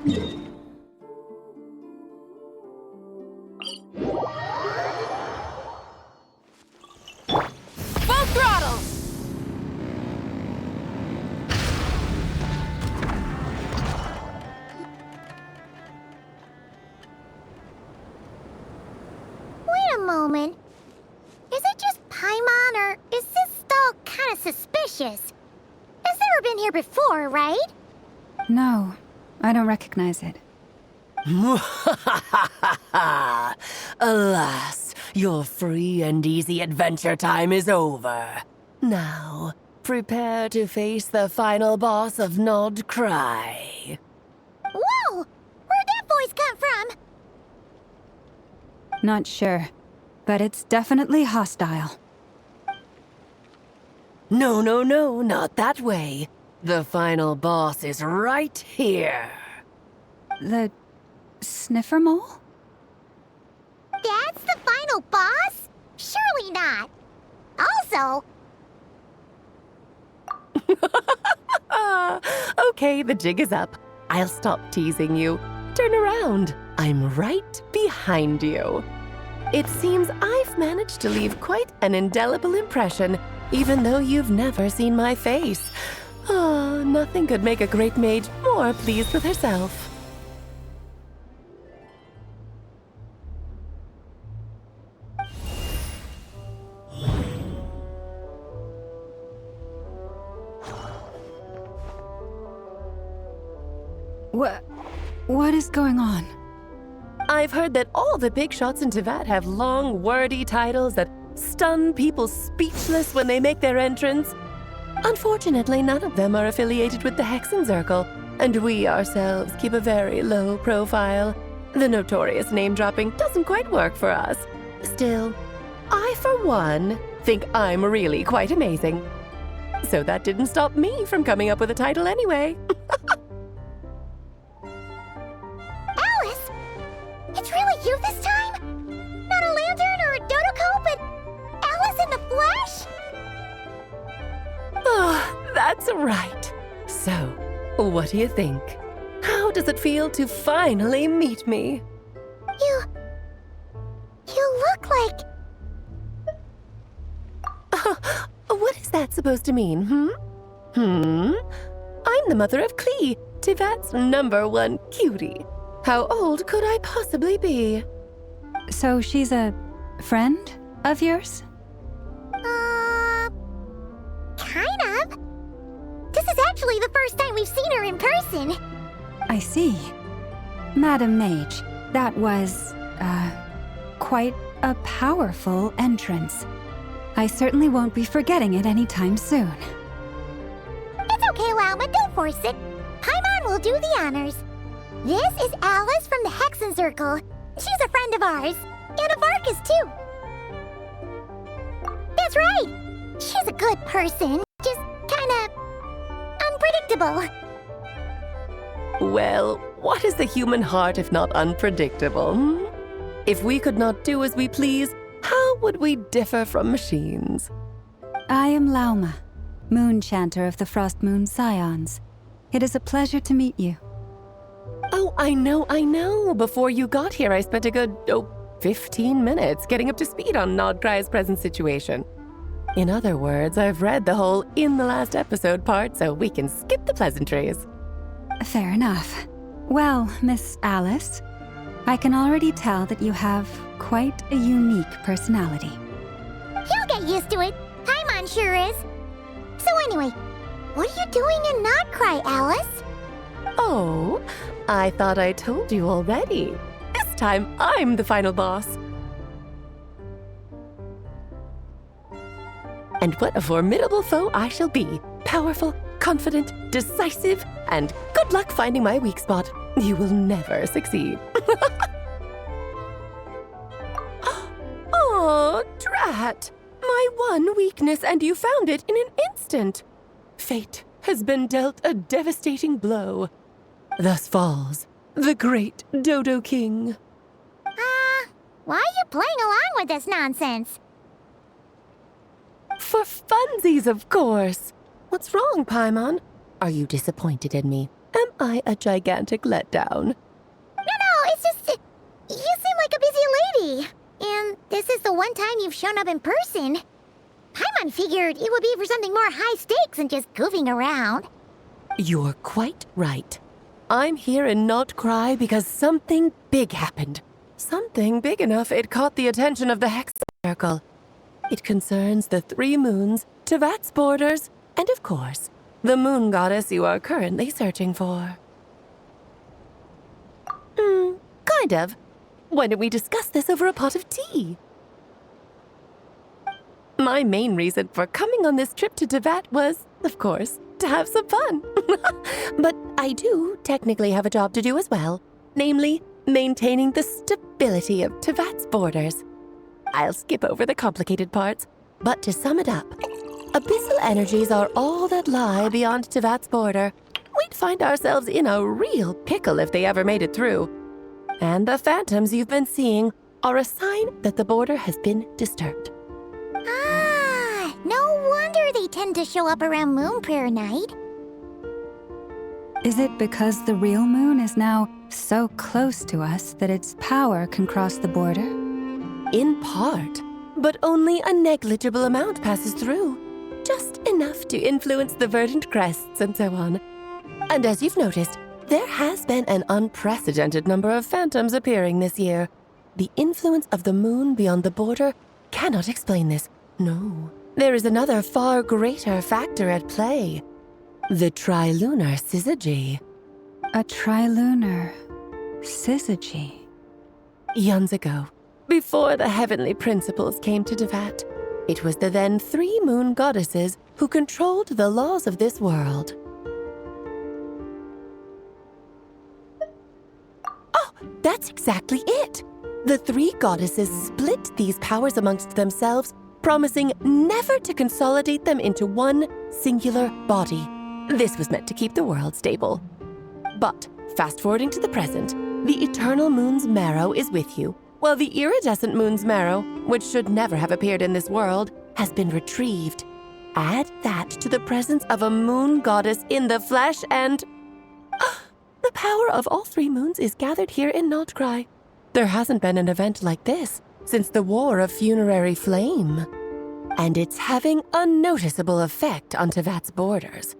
Full throttle! Wait a moment. Is it just Paimon, or is this stall kind of suspicious? It's never been here before, right? No, I don't recognize it. Alas, your free and easy adventure time is over. Now, prepare to face the final boss of Nod-Krai. Whoa! Where'd that voice come from? Not sure, but it's definitely hostile. No, not that way. The final boss is right here. The sniffer mole? That's the final boss? Surely not. Also, Okay, the jig is up. I'll stop teasing you. Turn around. I'm right behind you. It seems I've managed to leave quite an indelible impression, even though you've never seen my face. Ah, nothing could make a great mage more pleased with herself. What is going on? I've heard that all the big shots in Teyvat have long, wordy titles that stun people speechless when they make their entrance. Unfortunately, none of them are affiliated with the Hexen Circle, and we ourselves keep a very low profile. The notorious name-dropping doesn't quite work for us. Still, I, for one, think I'm really quite amazing. So that didn't stop me from coming up with a title anyway. Alice! It's really you this time? Not a lantern or a Dodoko, but Alice in the flesh? Oh, that's right. So, what do you think? How does it feel to finally meet me? You look like... What is that supposed to mean, I'm the mother of Klee, Teyvat's #1 cutie. How old could I possibly be? So she's a friend of yours? Kind of. This is actually the first time we've seen her in person. I see. Madam Mage, that was, quite a powerful entrance. I certainly won't be forgetting it anytime soon. It's okay, Lauma, don't force it. Paimon will do the honors. This is Alice from the Hexen Circle. She's a friend of ours, and of Arcus, too. That's right. She's a good person, just kinda unpredictable. Well, what is the human heart if not unpredictable? If we could not do as we please, how would we differ from machines? I am Lauma, Moon Chanter of the Frost Moon Scions. It is a pleasure to meet you. Oh, I know. Before you got here, I spent a good, 15 minutes getting up to speed on Nod-Krai's present situation. In other words, I've read the whole in the last episode part, so we can skip the pleasantries. Fair enough. Well, Miss Alice, I can already tell that you have quite a unique personality. You'll get used to it. Paimon sure is. So anyway, what are you doing in Nod-Krai, Alice? Oh, I thought I told you already. This time, I'm the final boss. And what a formidable foe I shall be. Powerful, confident, decisive, and good luck finding my weak spot. You will never succeed. Oh, drat! My one weakness, and you found it in an instant. Fate has been dealt a devastating blow. Thus falls the great Dodo King. Why are you playing along with this nonsense? For funsies, of course. What's wrong, Paimon? Are you disappointed in me? Am I a gigantic letdown? No, it's just... you seem like a busy lady. And this is the one time you've shown up in person. Paimon figured it would be for something more high stakes than just goofing around. You're quite right. I'm here in Nod-Krai because something big happened. Something big enough it caught the attention of the Hexen Circle. It concerns the 3 moons, Tevat's borders, and of course, the moon goddess you are currently searching for. Kind of. Why don't we discuss this over a pot of tea? My main reason for coming on this trip to Tevat was, of course, to have some fun. But I do technically have a job to do as well, namely, maintaining the stability of Tevat's borders. I'll skip over the complicated parts, but to sum it up, abyssal energies are all that lie beyond Tevat's border. We'd find ourselves in a real pickle if they ever made it through. And the phantoms you've been seeing are a sign that the border has been disturbed. Ah, no wonder they tend to show up around Moon Prayer Night. Is it because the real moon is now so close to us that its power can cross the border? In part, but only a negligible amount passes through. Just enough to influence the verdant crests and so on. And as you've noticed, there has been an unprecedented number of phantoms appearing this year. The influence of the moon beyond the border cannot explain this. No, there is another far greater factor at play. The trilunar syzygy. A trilunar syzygy. Eons ago, before the heavenly principles came to Tevat, it was the then 3 moon goddesses who controlled the laws of this world. Oh, that's exactly it! The 3 goddesses split these powers amongst themselves, promising never to consolidate them into one singular body. This was meant to keep the world stable. But, fast-forwarding to the present, the eternal moon's marrow is with you, while the iridescent moon's marrow, which should never have appeared in this world, has been retrieved. Add that to the presence of a moon goddess in the flesh and... the power of all 3 moons is gathered here in Nod-Krai. There hasn't been an event like this since the War of Funerary Flame. And it's having a noticeable effect on Tevat's borders.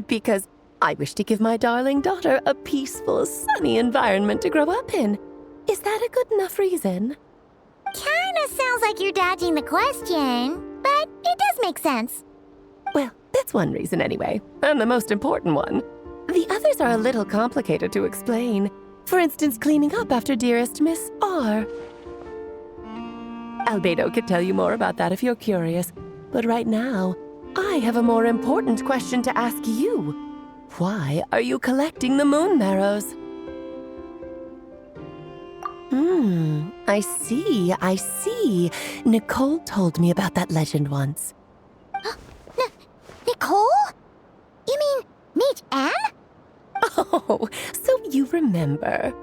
Because I wish to give my darling daughter a peaceful, sunny environment to grow up in. Is that a good enough reason? Kinda sounds like you're dodging the question, but it does make sense. Well, that's one reason anyway, and the most important one. The others are a little complicated to explain. For instance, cleaning up after dearest Miss R. Albedo could tell you more about that if you're curious, but right now, I have a more important question to ask you. Why are you collecting the moon marrows? I see. Nicole told me about that legend once. Nicole? You mean Mage Anne? Oh, so you remember.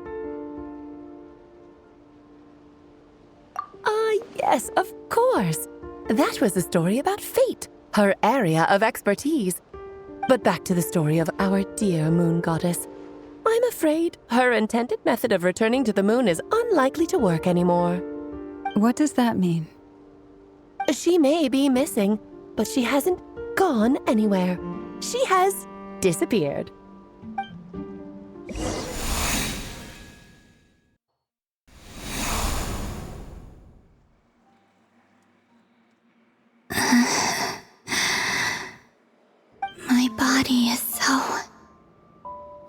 Yes, of course. That was a story about fate, her area of expertise. But back to the story of our dear moon goddess. I'm afraid her intended method of returning to the moon is unlikely to work anymore. What does that mean? She may be missing, but she hasn't gone anywhere. She has disappeared. My body is so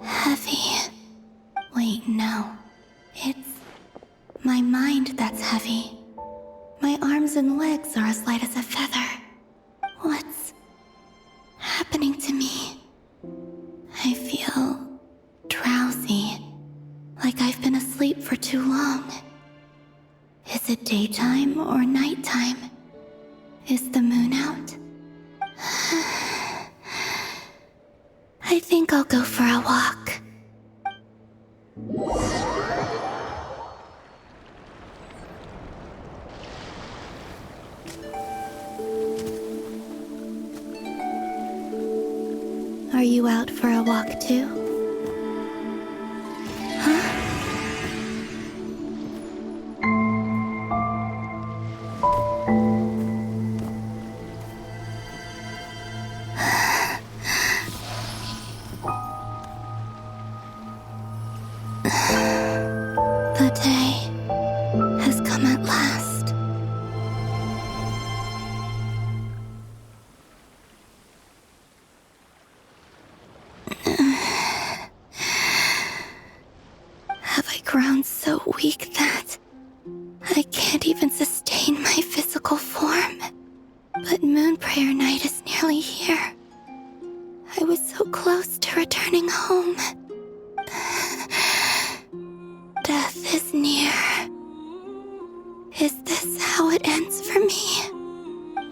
heavy. Wait, no. It's my mind that's heavy. My arms and legs are as light as a feather. What's happening to me? I feel drowsy, like I've been asleep for too long. Is it daytime or nighttime? Is the moon out? I think I'll go for a walk. Are you out for a walk too? Huh? The day has come at last. Have I grown so weak that I can't even sustain my physical form? But Moon Prayer Night is nearly here. I was so close to returning home. Death is near. Is this how it ends for me?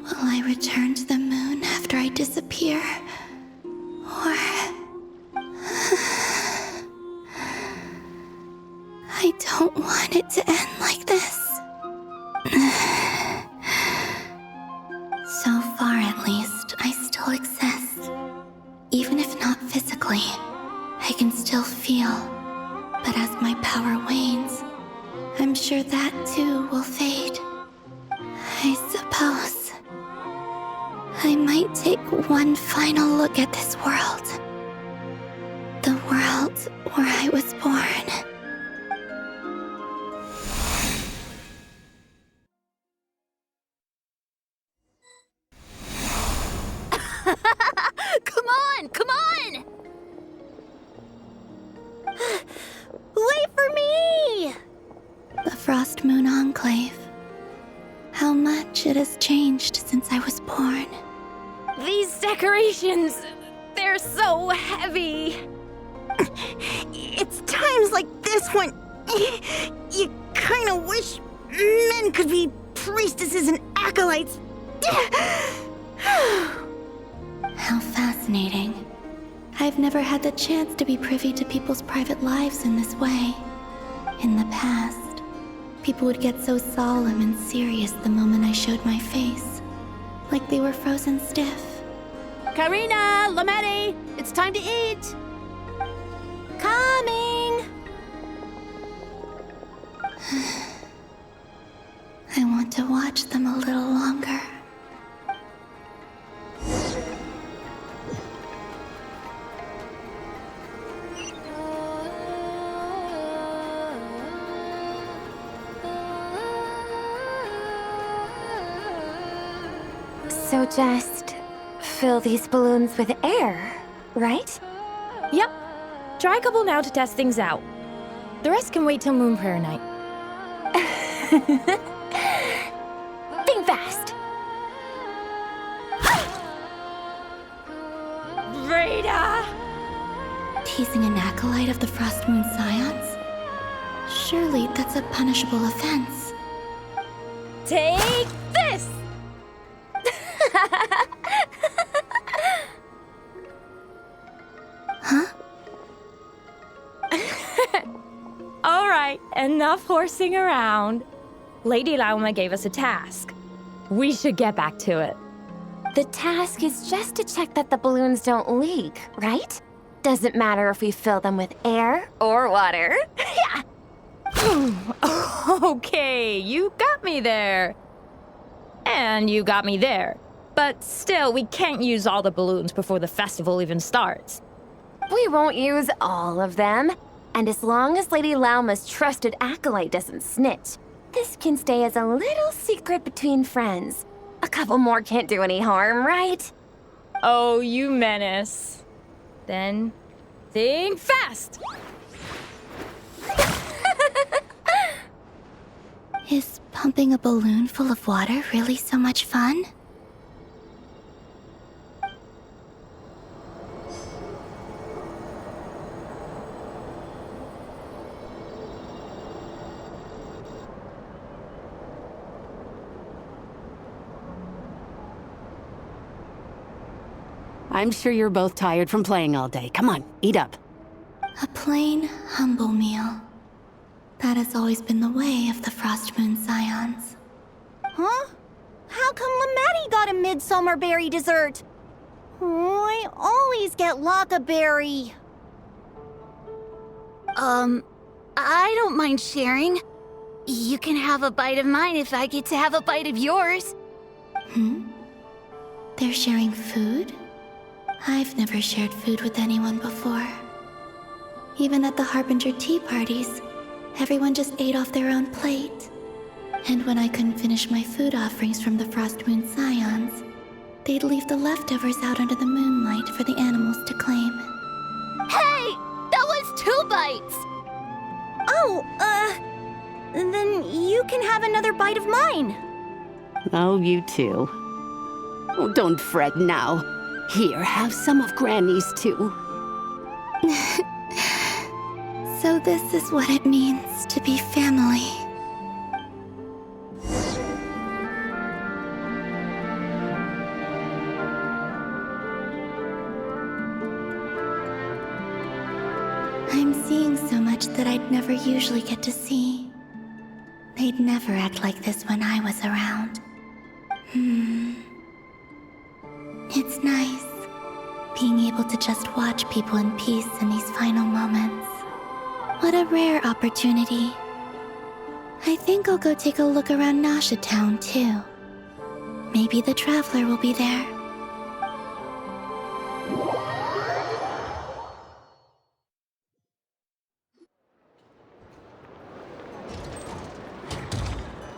Will I return to the moon after I disappear? Or... I don't want it to end like this. So far, at least, I still exist. Even if not physically, I can still feel. But as my power wanes, I'm sure that too will fade. I suppose I might take one final look at this world. The world where I was born. Come on! Come on! Wait for me! The Frost Moon Enclave. How much it has changed since I was born. These decorations, they're so heavy. It's times like this when you kind of wish men could be priestesses and acolytes. How fascinating. I've never had the chance to be privy to people's private lives in this way. In the past, people would get so solemn and serious the moment I showed my face. Like they were frozen stiff. Karina, Lametti, it's time to eat. Coming! I want to watch them a little longer. So just fill these balloons with air, right? Yep. Try a couple now to test things out. The rest can wait till Moon Prayer Night. Think fast. Rita! Teasing an acolyte of the Frost Moon Scions? Surely that's a punishable offense. Take this! Huh? All right, enough horsing around. Lady Lauma gave us a task. We should get back to it. The task is just to check that the balloons don't leak, right? Doesn't matter if we fill them with air or water. Yeah. Okay, you got me there. And you got me there. But still, we can't use all the balloons before the festival even starts. We won't use all of them. And as long as Lady Lauma's trusted acolyte doesn't snitch, this can stay as a little secret between friends. A couple more can't do any harm, right? Oh, you menace. Then, think fast! Is pumping a balloon full of water really so much fun? I'm sure you're both tired from playing all day. Come on, eat up. A plain, humble meal. That has always been the way of the Frost Moon Scions. Huh? How come Lametti got a midsummer berry dessert? I always get Lockaberry. I don't mind sharing. You can have a bite of mine if I get to have a bite of yours. They're sharing food? I've never shared food with anyone before. Even at the Harbinger tea parties, everyone just ate off their own plate. And when I couldn't finish my food offerings from the Frost Moon Scions, they'd leave the leftovers out under the moonlight for the animals to claim. Hey! That was 2 bites! Oh, then you can have another bite of mine. Oh, you too. Oh, don't fret now. Here, have some of Granny's too. So this is what it means to be family. I'm seeing so much that I'd never usually get to see. They'd never act like this when I was around. It's nice, being able to just watch people in peace in these final moments. What a rare opportunity. I think I'll go take a look around Nasha Town, too. Maybe the Traveler will be there.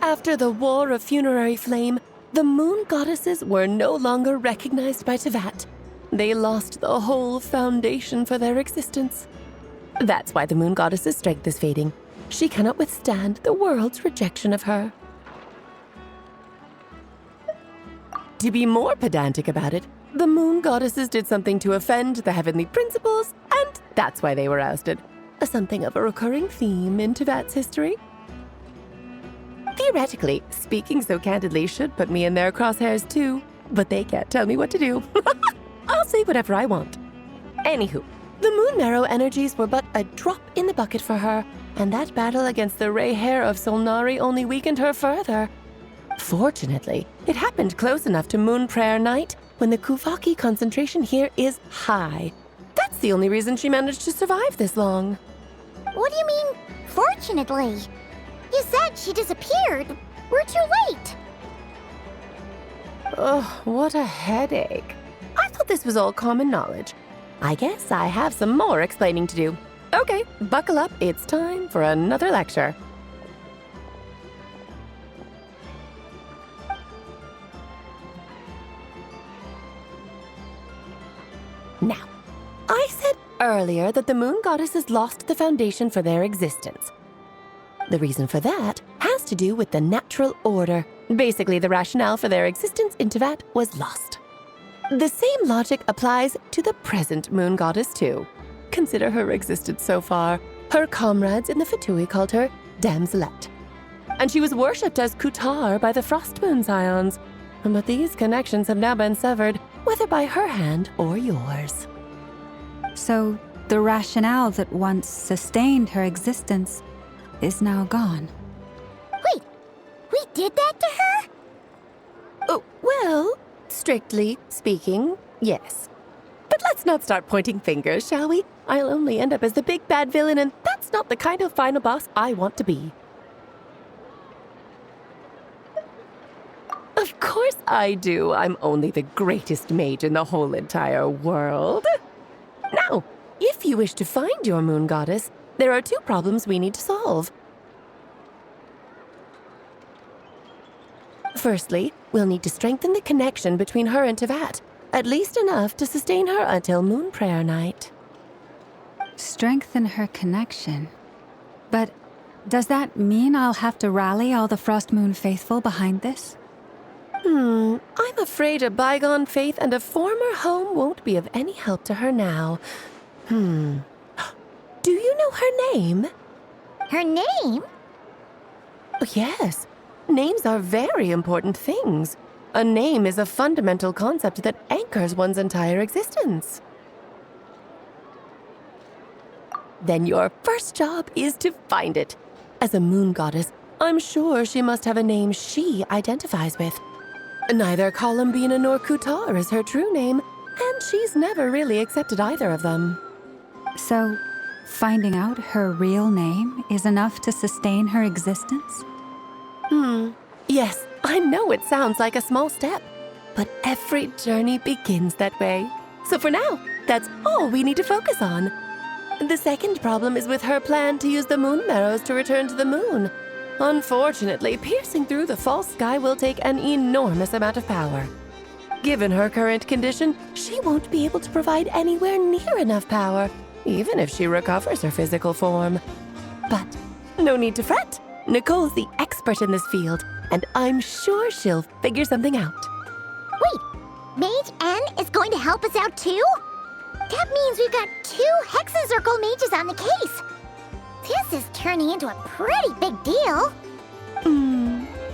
After the War of Funerary Flame, the Moon Goddesses were no longer recognized by Teyvat. They lost the whole foundation for their existence. That's why the Moon Goddess's strength is fading. She cannot withstand the world's rejection of her. To be more pedantic about it, the Moon Goddesses did something to offend the heavenly principles, and that's why they were ousted. Something of a recurring theme in Teyvat's history. Theoretically, speaking so candidly should put me in their crosshairs too, but they can't tell me what to do. I'll say whatever I want. Anywho, the Moon Marrow energies were but a drop in the bucket for her, and that battle against the Ray Hair of Solnari only weakened her further. Fortunately, it happened close enough to Moon Prayer Night when the Kuvaki concentration here is high. That's the only reason she managed to survive this long. What do you mean, fortunately? You said she disappeared. We're too late. Ugh, what a headache. I thought this was all common knowledge. I guess I have some more explaining to do. Okay, buckle up. It's time for another lecture. Now, I said earlier that the Moon Goddesses lost the foundation for their existence. The reason for that has to do with the natural order. Basically, the rationale for their existence in Teyvat was lost. The same logic applies to the present Moon Goddess, too. Consider her existence so far. Her comrades in the Fatui called her Damselette. And she was worshipped as Kutar by the Frost Moon Scions. But these connections have now been severed, whether by her hand or yours. So, the rationale that once sustained her existence is now gone. Wait, we did that to her? Oh, well, strictly speaking, yes. But let's not start pointing fingers, shall we? I'll only end up as the big bad villain, and that's not the kind of final boss I want to be. Of course I do. I'm only the greatest mage in the whole entire world. Now, if you wish to find your Moon Goddess, there are 2 problems we need to solve. Firstly, we'll need to strengthen the connection between her and Teyvat, at least enough to sustain her until Moon Prayer Night. Strengthen her connection. But does that mean I'll have to rally all the Frost Moon faithful behind this? I'm afraid a bygone faith and a former home won't be of any help to her now. Do you know her name? Her name? Yes. Names are very important things. A name is a fundamental concept that anchors one's entire existence. Then your first job is to find it. As a Moon Goddess, I'm sure she must have a name she identifies with. Neither Columbina nor Kutar is her true name, And she's never really accepted either of them. So, finding out her real name is enough to sustain her existence? Yes, I know it sounds like a small step, but every journey begins that way. So for now, that's all we need to focus on. The second problem is with her plan to use the moon marrows to return to the moon. Unfortunately, piercing through the false sky will take an enormous amount of power. Given her current condition, she won't be able to provide anywhere near enough power, even if she recovers her physical form. But no need to fret. Nicole's the expert in this field, and I'm sure she'll figure something out. Wait, Mage N is going to help us out too? That means we've got 2 Hexencircle mages on the case. This is turning into a pretty big deal.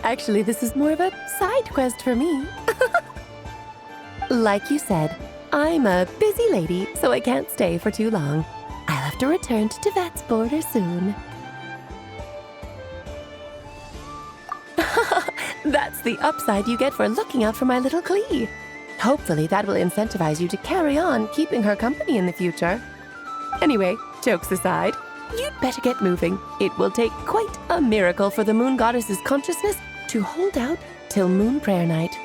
Actually, this is more of a side quest for me. Like you said, I'm a busy lady, so I can't stay for too long. I'll have to return to Tevat's border soon. That's the upside you get for looking out for my little Klee. Hopefully that will incentivize you to carry on keeping her company in the future. Anyway, jokes aside, you'd better get moving. It will take quite a miracle for the moon goddess's consciousness to hold out till moon prayer night.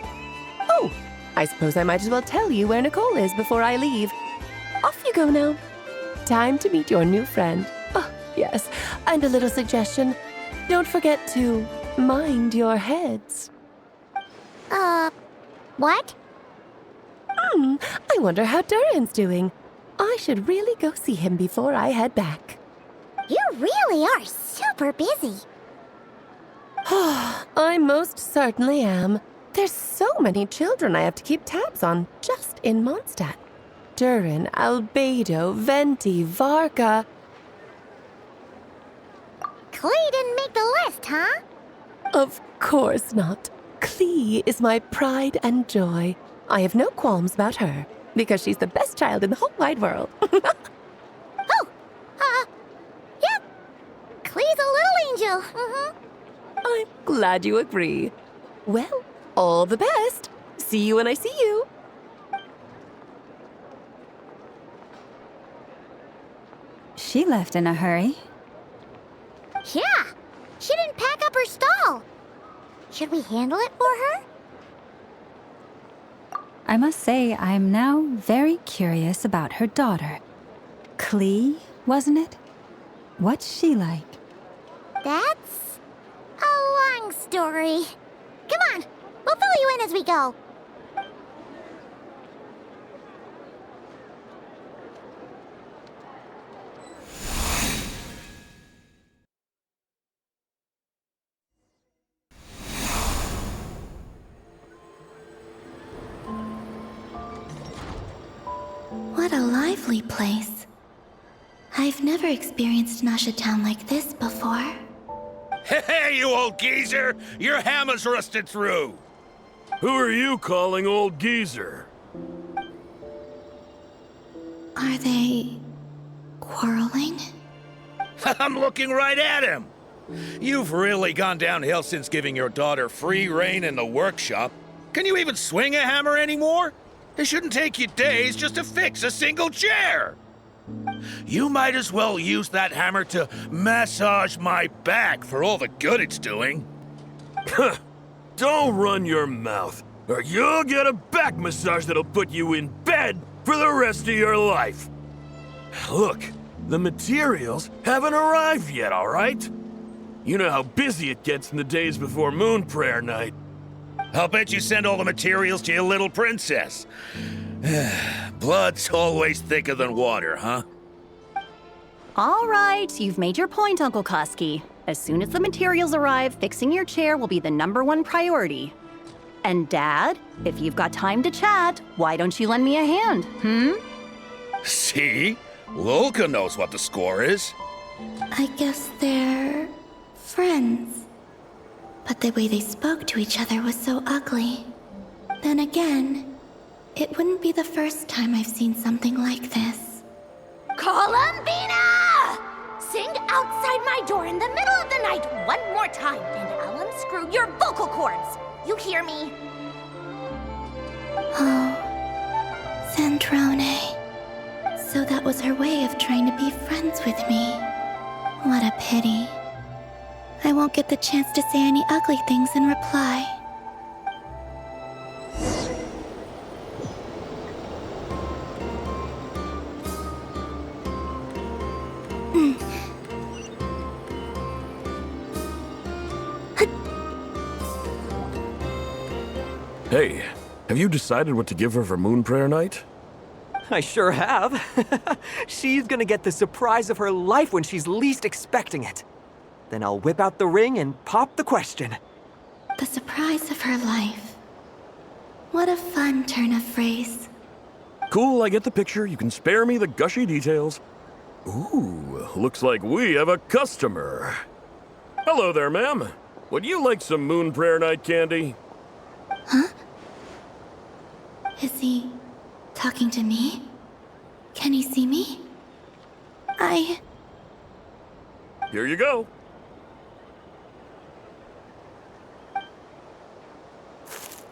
Oh, I suppose I might as well tell you where Nicole is before I leave. Off you go now. Time to meet your new friend. Oh, yes, and a little suggestion. Don't forget to mind your heads. What? I wonder how Durin's doing. I should really go see him before I head back. You really are super busy. I most certainly am. There's so many children I have to keep tabs on just in Mondstadt. Durin, Albedo, Venti, Varka. Klee didn't make the list, huh? Of course not. Klee is my pride and joy. I have no qualms about her, because she's the best child in the whole wide world. Yeah. Klee's a little angel. I'm glad you agree. Well, all the best. See you when I see you. She left in a hurry. Yeah, she didn't pack up her stall. Should we handle it for her? I must say, I'm now very curious about her daughter. Klee, wasn't it? What's she like? That's a long story. Come on, we'll fill you in as we go. What a lively place. I've never experienced Nasha Town like this before. Hey, you old geezer! Your hammer's rusted through! Who are you calling old geezer? Are they quarreling? I'm looking right at him! You've really gone downhill since giving your daughter free rein in the workshop. Can you even swing a hammer anymore? It shouldn't take you days just to fix a single chair! You might as well use that hammer to massage my back for all the good it's doing. Don't run your mouth, or you'll get a back massage that'll put you in bed for the rest of your life. Look, the materials haven't arrived yet, all right? You know how busy it gets in the days before moon prayer night. I'll bet you send all the materials to your little princess. Blood's always thicker than water, huh? All right, you've made your point, Uncle Koski. As soon as the materials arrive, fixing your chair will be the #1 priority. And Dad, if you've got time to chat, why don't you lend me a hand, See? Lolka knows what the score is. I guess they're friends. But the way they spoke to each other was so ugly. Then again, it wouldn't be the first time I've seen something like this. Columbina! Sing outside my door in the middle of the night one more time, and I'll unscrew your vocal cords. You hear me? Oh, Zandrone. So that was her way of trying to be friends with me. What a pity. I won't get the chance to say any ugly things in reply. Hey, have you decided what to give her for Moon Prayer Night? I sure have. She's gonna get the surprise of her life when she's least expecting it. Then I'll whip out the ring and pop the question. The surprise of her life. What a fun turn of phrase. Cool, I get the picture. You can spare me the gushy details. Ooh, looks like we have a customer. Hello there, ma'am. Would you like some Moon Prayer Night candy? Huh? Is he talking to me? Can he see me? Here you go.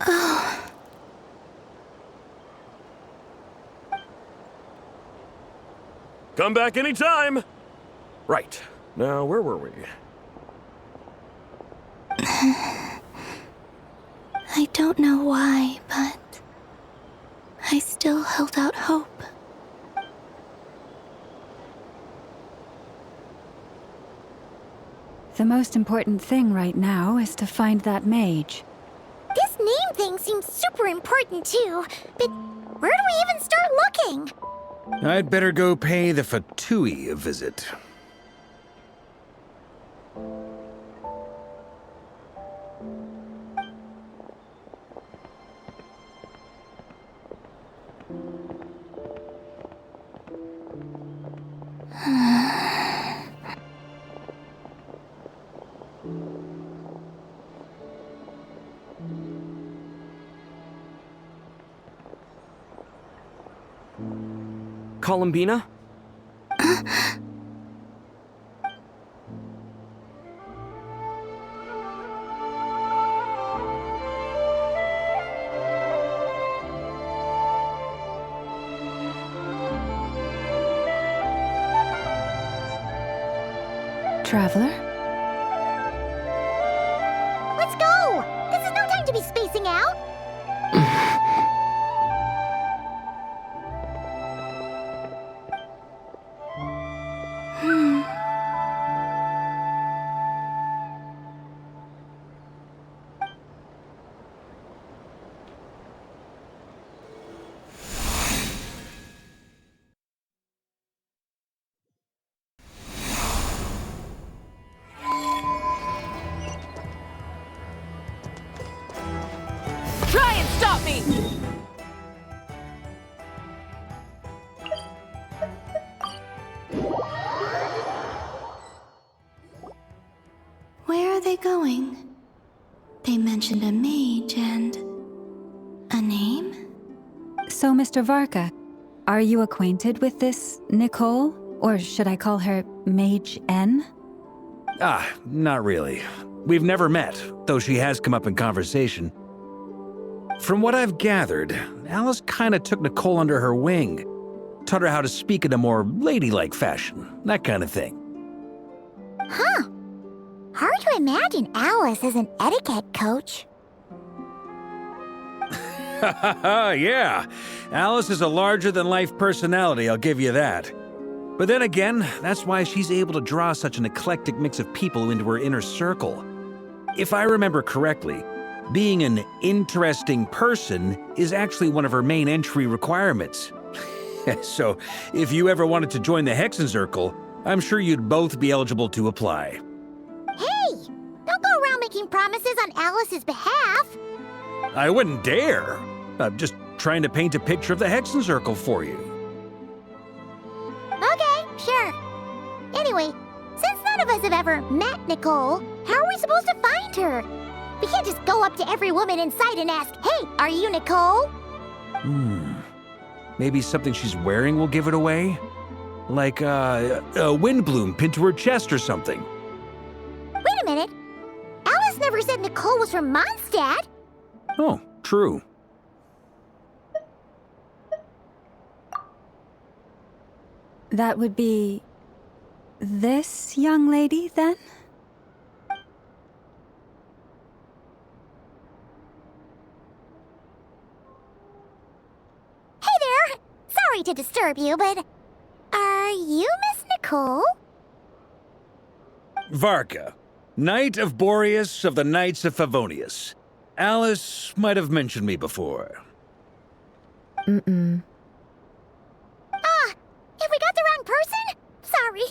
Oh. Come back anytime. Right. Now, where were we? I don't know why, but I still held out hope. The most important thing right now is to find that mage. This name thing seems super important too, but where do we even start looking? I'd better go pay the Fatui a visit. Columbina? Traveler? Let's go! This is no time to be spacing out! Try and stop me! Where are they going? They mentioned a mage and a name? So, Mr. Varka, are you acquainted with this Nicole? Or should I call her Mage N? Not really. We've never met, though she has come up in conversation. From what I've gathered, Alice kinda took Nicole under her wing. Taught her how to speak in a more ladylike fashion, that kind of thing. Huh. Hard to imagine Alice as an etiquette coach. Yeah, Alice is a larger-than-life personality, I'll give you that. But then again, that's why she's able to draw such an eclectic mix of people into her inner circle. If I remember correctly, being an interesting person is actually one of her main entry requirements. So, if you ever wanted to join the Hexenzirkel, I'm sure you'd both be eligible to apply. Hey! Don't go around making promises on Alice's behalf! I wouldn't dare. I'm just trying to paint a picture of the Hexenzirkel for you. Okay, sure. Anyway, since none of us have ever met Nicole, how are we supposed to find her? We can't just go up to every woman in sight and ask, "Hey, are you Nicole?" Maybe something she's wearing will give it away? Like, a windbloom pinned to her chest or something. Wait a minute. Alice never said Nicole was from Mondstadt. Oh, true. That would be... this young lady, then? Hey there! Sorry to disturb you, but... are you Miss Nicole? Varka, Knight of Boreas of the Knights of Favonius. Alice might have mentioned me before. Mm-mm. Ah! Have we got the wrong person? Sorry.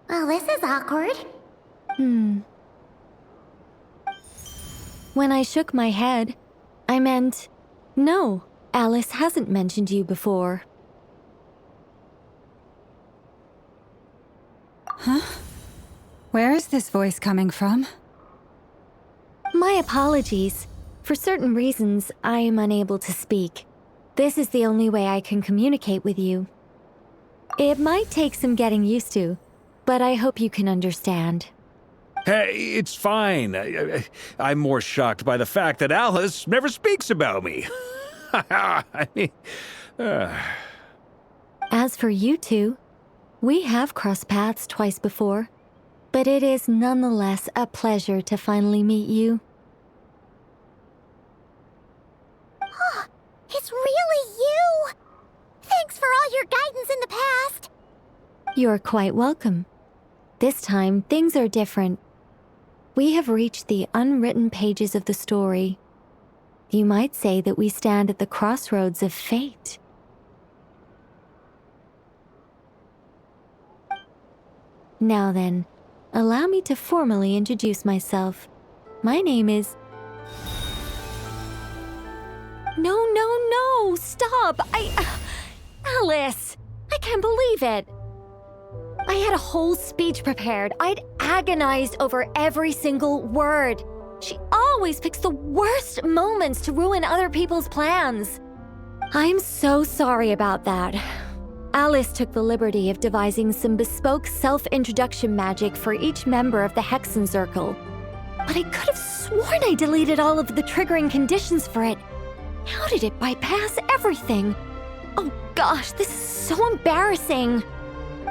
Well, this is awkward. When I shook my head, I meant, no, Alice hasn't mentioned you before. Huh? Where is this voice coming from? My apologies. For certain reasons, I am unable to speak. This is the only way I can communicate with you. It might take some getting used to, but I hope you can understand. Hey, it's fine. I'm more shocked by the fact that Alice never speaks about me. I mean, As for you two, we have crossed paths twice before, but it is nonetheless a pleasure to finally meet you. It's really you! Thanks for all your guidance in the past! You're quite welcome. This time, things are different. We have reached the unwritten pages of the story. You might say that we stand at the crossroads of fate. Now then, allow me to formally introduce myself. My name is... No, stop! Alice! I can't believe it! I had a whole speech prepared. I'd agonized over every single word. She always picks the worst moments to ruin other people's plans. I'm so sorry about that. Alice took the liberty of devising some bespoke self-introduction magic for each member of the Hexen Circle. But I could have sworn I deleted all of the triggering conditions for it. How did it bypass everything? Oh gosh, this is so embarrassing.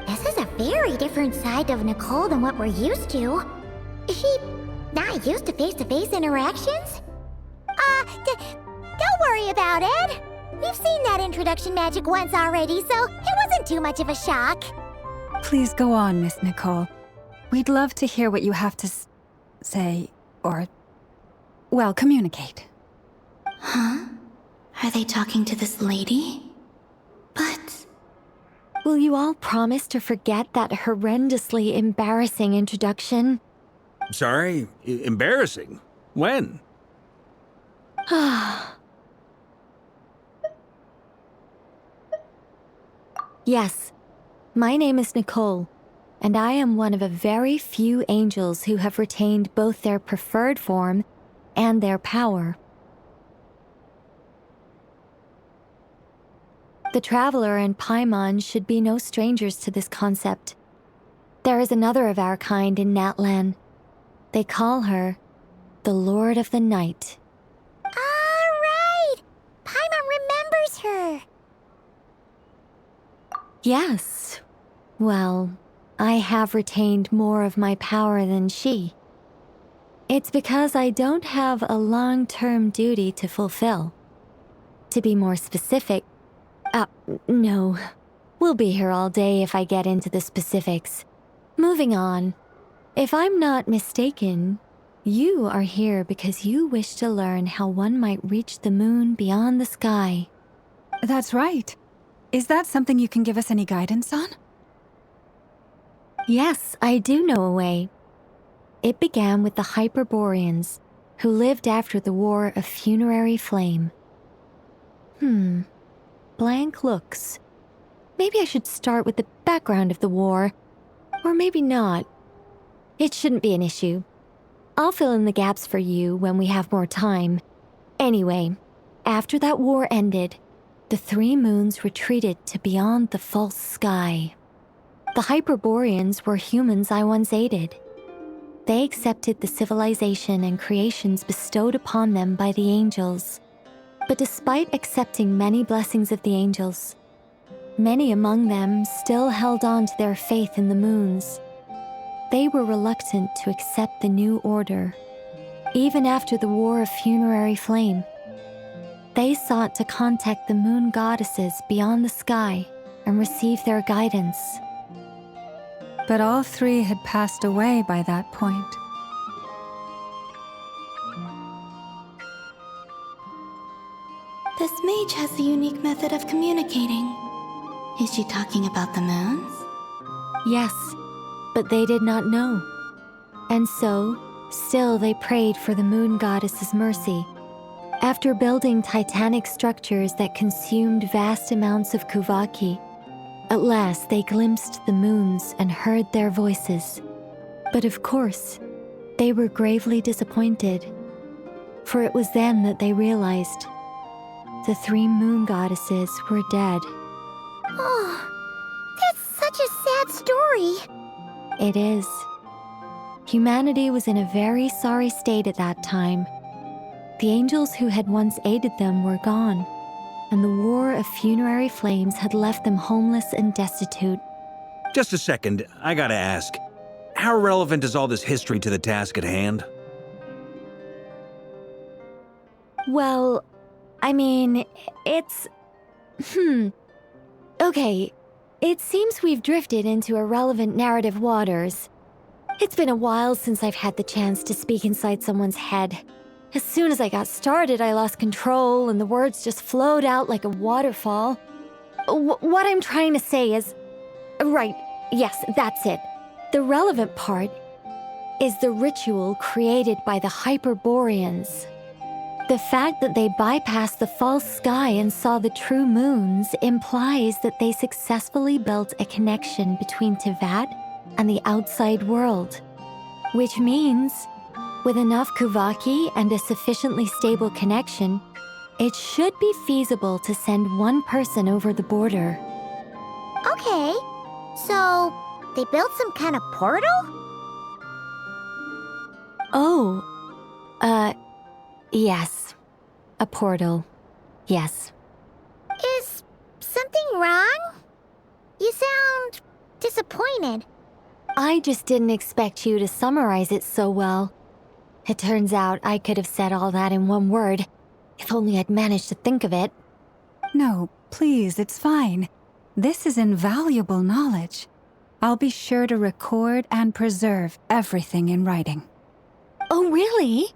This is a very different side of Nicole than what we're used to. Is she not used to face-to-face interactions? Don't worry about it. We've seen that introduction magic once already, so it wasn't too much of a shock. Please go on, Miss Nicole. We'd love to hear what you have to say, or, well, communicate. Huh? Are they talking to this lady? But... will you all promise to forget that horrendously embarrassing introduction? sorry, embarrassing. When? Yes, my name is Nicole, and I am one of a very few angels who have retained both their preferred form and their power. The Traveler and Paimon should be no strangers to this concept. There is another of our kind in Natlan. They call her the Lord of the Night. All right! Paimon remembers her. Yes. Well, I have retained more of my power than she. It's because I don't have a long-term duty to fulfill. To be more specific, no. We'll be here all day if I get into the specifics. Moving on. If I'm not mistaken, you are here because you wish to learn how one might reach the moon beyond the sky. That's right. Is that something you can give us any guidance on? Yes, I do know a way. It began with the Hyperboreans, who lived after the War of Funerary Flame. Blank looks. Maybe I should start with the background of the war. Or maybe not. It shouldn't be an issue. I'll fill in the gaps for you when we have more time. Anyway, after that war ended, the three moons retreated to beyond the false sky. The Hyperboreans were humans I once aided. They accepted the civilization and creations bestowed upon them by the angels. But despite accepting many blessings of the angels, many among them still held on to their faith in the moons. They were reluctant to accept the new order, even after the War of Funerary Flame. They sought to contact the moon goddesses beyond the sky and receive their guidance. But all three had passed away by that point. This mage has a unique method of communicating. Is she talking about the moons? Yes, but they did not know. And so, still they prayed for the moon goddess's mercy. After building titanic structures that consumed vast amounts of Kuvaki, at last they glimpsed the moons and heard their voices. But of course, they were gravely disappointed, for it was then that they realized the three moon goddesses were dead. Oh, that's such a sad story. It is. Humanity was in a very sorry state at that time. The angels who had once aided them were gone, and the War of Funerary Flames had left them homeless and destitute. Just a second, I gotta ask. How relevant is all this history to the task at hand? Well, I mean, it's... Okay, it seems we've drifted into irrelevant narrative waters. It's been a while since I've had the chance to speak inside someone's head. As soon as I got started, I lost control and the words just flowed out like a waterfall. What I'm trying to say is... Right, yes, that's it. The relevant part is the ritual created by the Hyperboreans. The fact that they bypassed the false sky and saw the true moons implies that they successfully built a connection between Teyvat and the outside world. Which means, with enough Kuvaki and a sufficiently stable connection, it should be feasible to send one person over the border. Okay, so they built some kind of portal? Oh, yes. A portal. Yes. Is something wrong? You sound disappointed. I just didn't expect you to summarize it so well. It turns out I could have said all that in one word, if only I'd managed to think of it. No, please, it's fine. This is invaluable knowledge. I'll be sure to record and preserve everything in writing. Oh, really?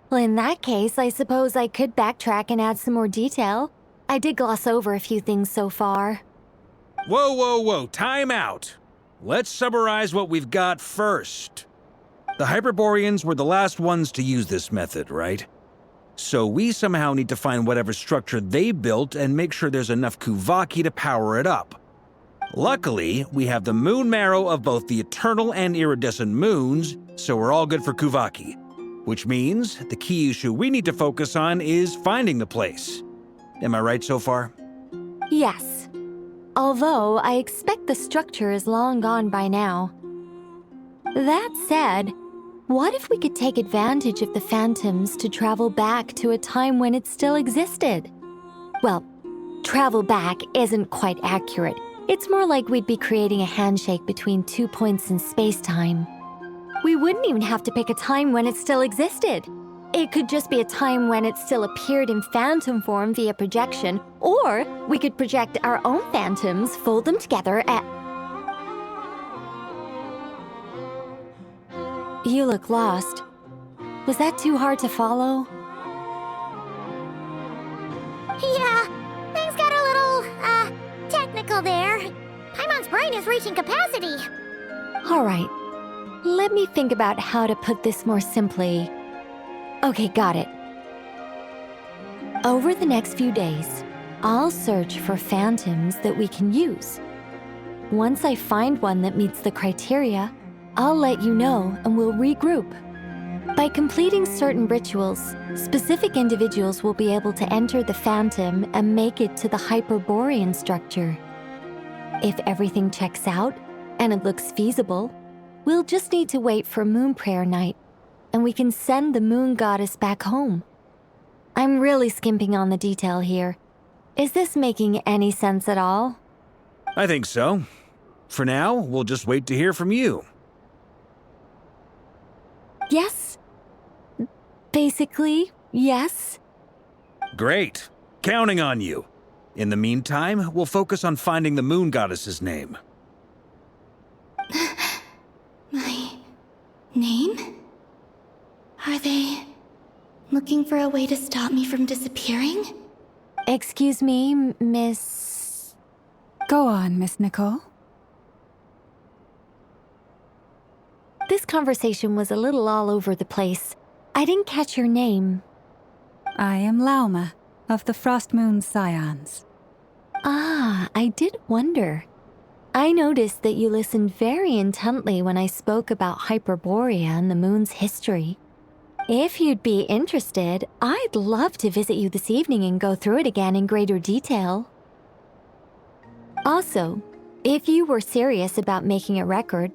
Well, in that case, I suppose I could backtrack and add some more detail. I did gloss over a few things so far. Whoa, time out. Let's summarize what we've got first. The Hyperboreans were the last ones to use this method, right? So we somehow need to find whatever structure they built and make sure there's enough Kuvaki to power it up. Luckily, we have the moon marrow of both the eternal and iridescent moons, so we're all good for Kuvaki. Which means the key issue we need to focus on is finding the place. Am I right so far? Yes. Although I expect the structure is long gone by now. That said, what if we could take advantage of the phantoms to travel back to a time when it still existed? Well, travel back isn't quite accurate. It's more like we'd be creating a handshake between 2 points in space-time. We wouldn't even have to pick a time when it still existed. It could just be a time when it still appeared in phantom form via projection, or we could project our own phantoms, fold them together, and... You look lost. Was that too hard to follow? Yeah, things got a little, technical there. Paimon's brain is reaching capacity. All right. Let me think about how to put this more simply. Okay, got it. Over the next few days, I'll search for phantoms that we can use. Once I find one that meets the criteria, I'll let you know and we'll regroup. By completing certain rituals, specific individuals will be able to enter the phantom and make it to the Hyperborean structure. If everything checks out and it looks feasible, we'll just need to wait for Moon Prayer Night, and we can send the moon goddess back home. I'm really skimping on the detail here. Is this making any sense at all? I think so. For now, we'll just wait to hear from you. Yes. Basically, yes. Great. Counting on you. In the meantime, we'll focus on finding the moon goddess's name. My name? Are they looking for a way to stop me from disappearing? Excuse me, Miss... Go on, Miss Nicole. This conversation was a little all over the place. I didn't catch your name. I am Lauma, of the Frost Moon Scions. Ah, I did wonder. I noticed that you listened very intently when I spoke about Hyperborea and the moon's history. If you'd be interested, I'd love to visit you this evening and go through it again in greater detail. Also, if you were serious about making a record,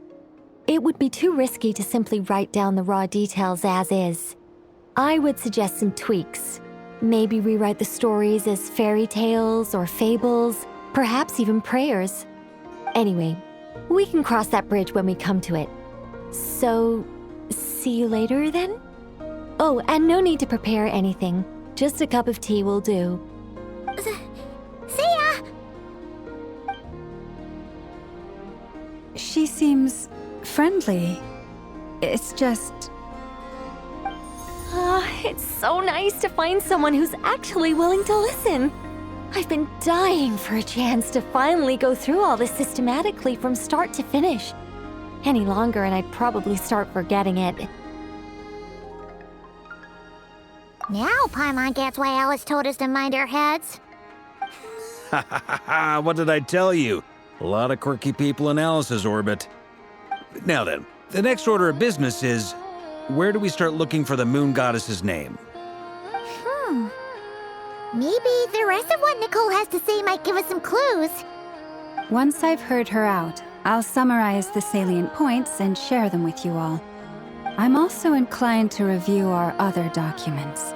it would be too risky to simply write down the raw details as is. I would suggest some tweaks. Maybe rewrite the stories as fairy tales or fables, perhaps even prayers. Anyway, we can cross that bridge when we come to it. So, see you later then? Oh, and no need to prepare anything. Just a cup of tea will do. See ya! She seems friendly. It's just... It's so nice to find someone who's actually willing to listen. I've been dying for a chance to finally go through all this systematically from start to finish. Any longer and I'd probably start forgetting it. Now Paimon gets why Alice told us to mind our heads. Ha ha ha ha, what did I tell you? A lot of quirky people in Alice's orbit. Now then, the next order of business is, where do we start looking for the moon goddess's name? Maybe the rest of what Nicole has to say might give us some clues. Once I've heard her out, I'll summarize the salient points and share them with you all. I'm also inclined to review our other documents.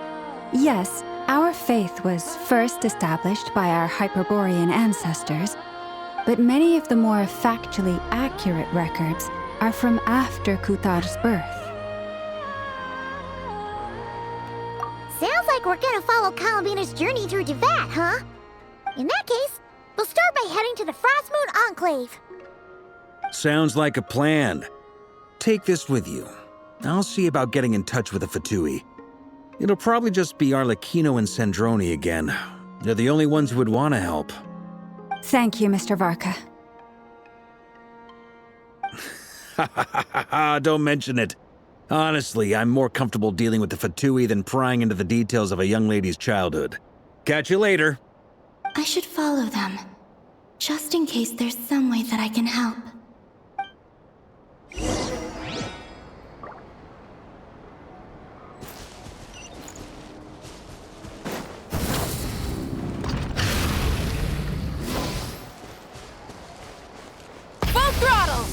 Yes, our faith was first established by our Hyperborean ancestors, but many of the more factually accurate records are from after Kutar's birth. Sounds like we're gonna follow Columbina's journey through Devat, huh? In that case, we'll start by heading to the Frost Moon Enclave. Sounds like a plan. Take this with you. I'll see about getting in touch with the Fatui. It'll probably just be Arlecchino and Sandroni again. They're the only ones who would want to help. Thank you, Mr. Varka. Ha ha ha ha ha, don't mention it. Honestly, I'm more comfortable dealing with the Fatui than prying into the details of a young lady's childhood. Catch you later. I should follow them, just in case there's some way that I can help. Full throttle!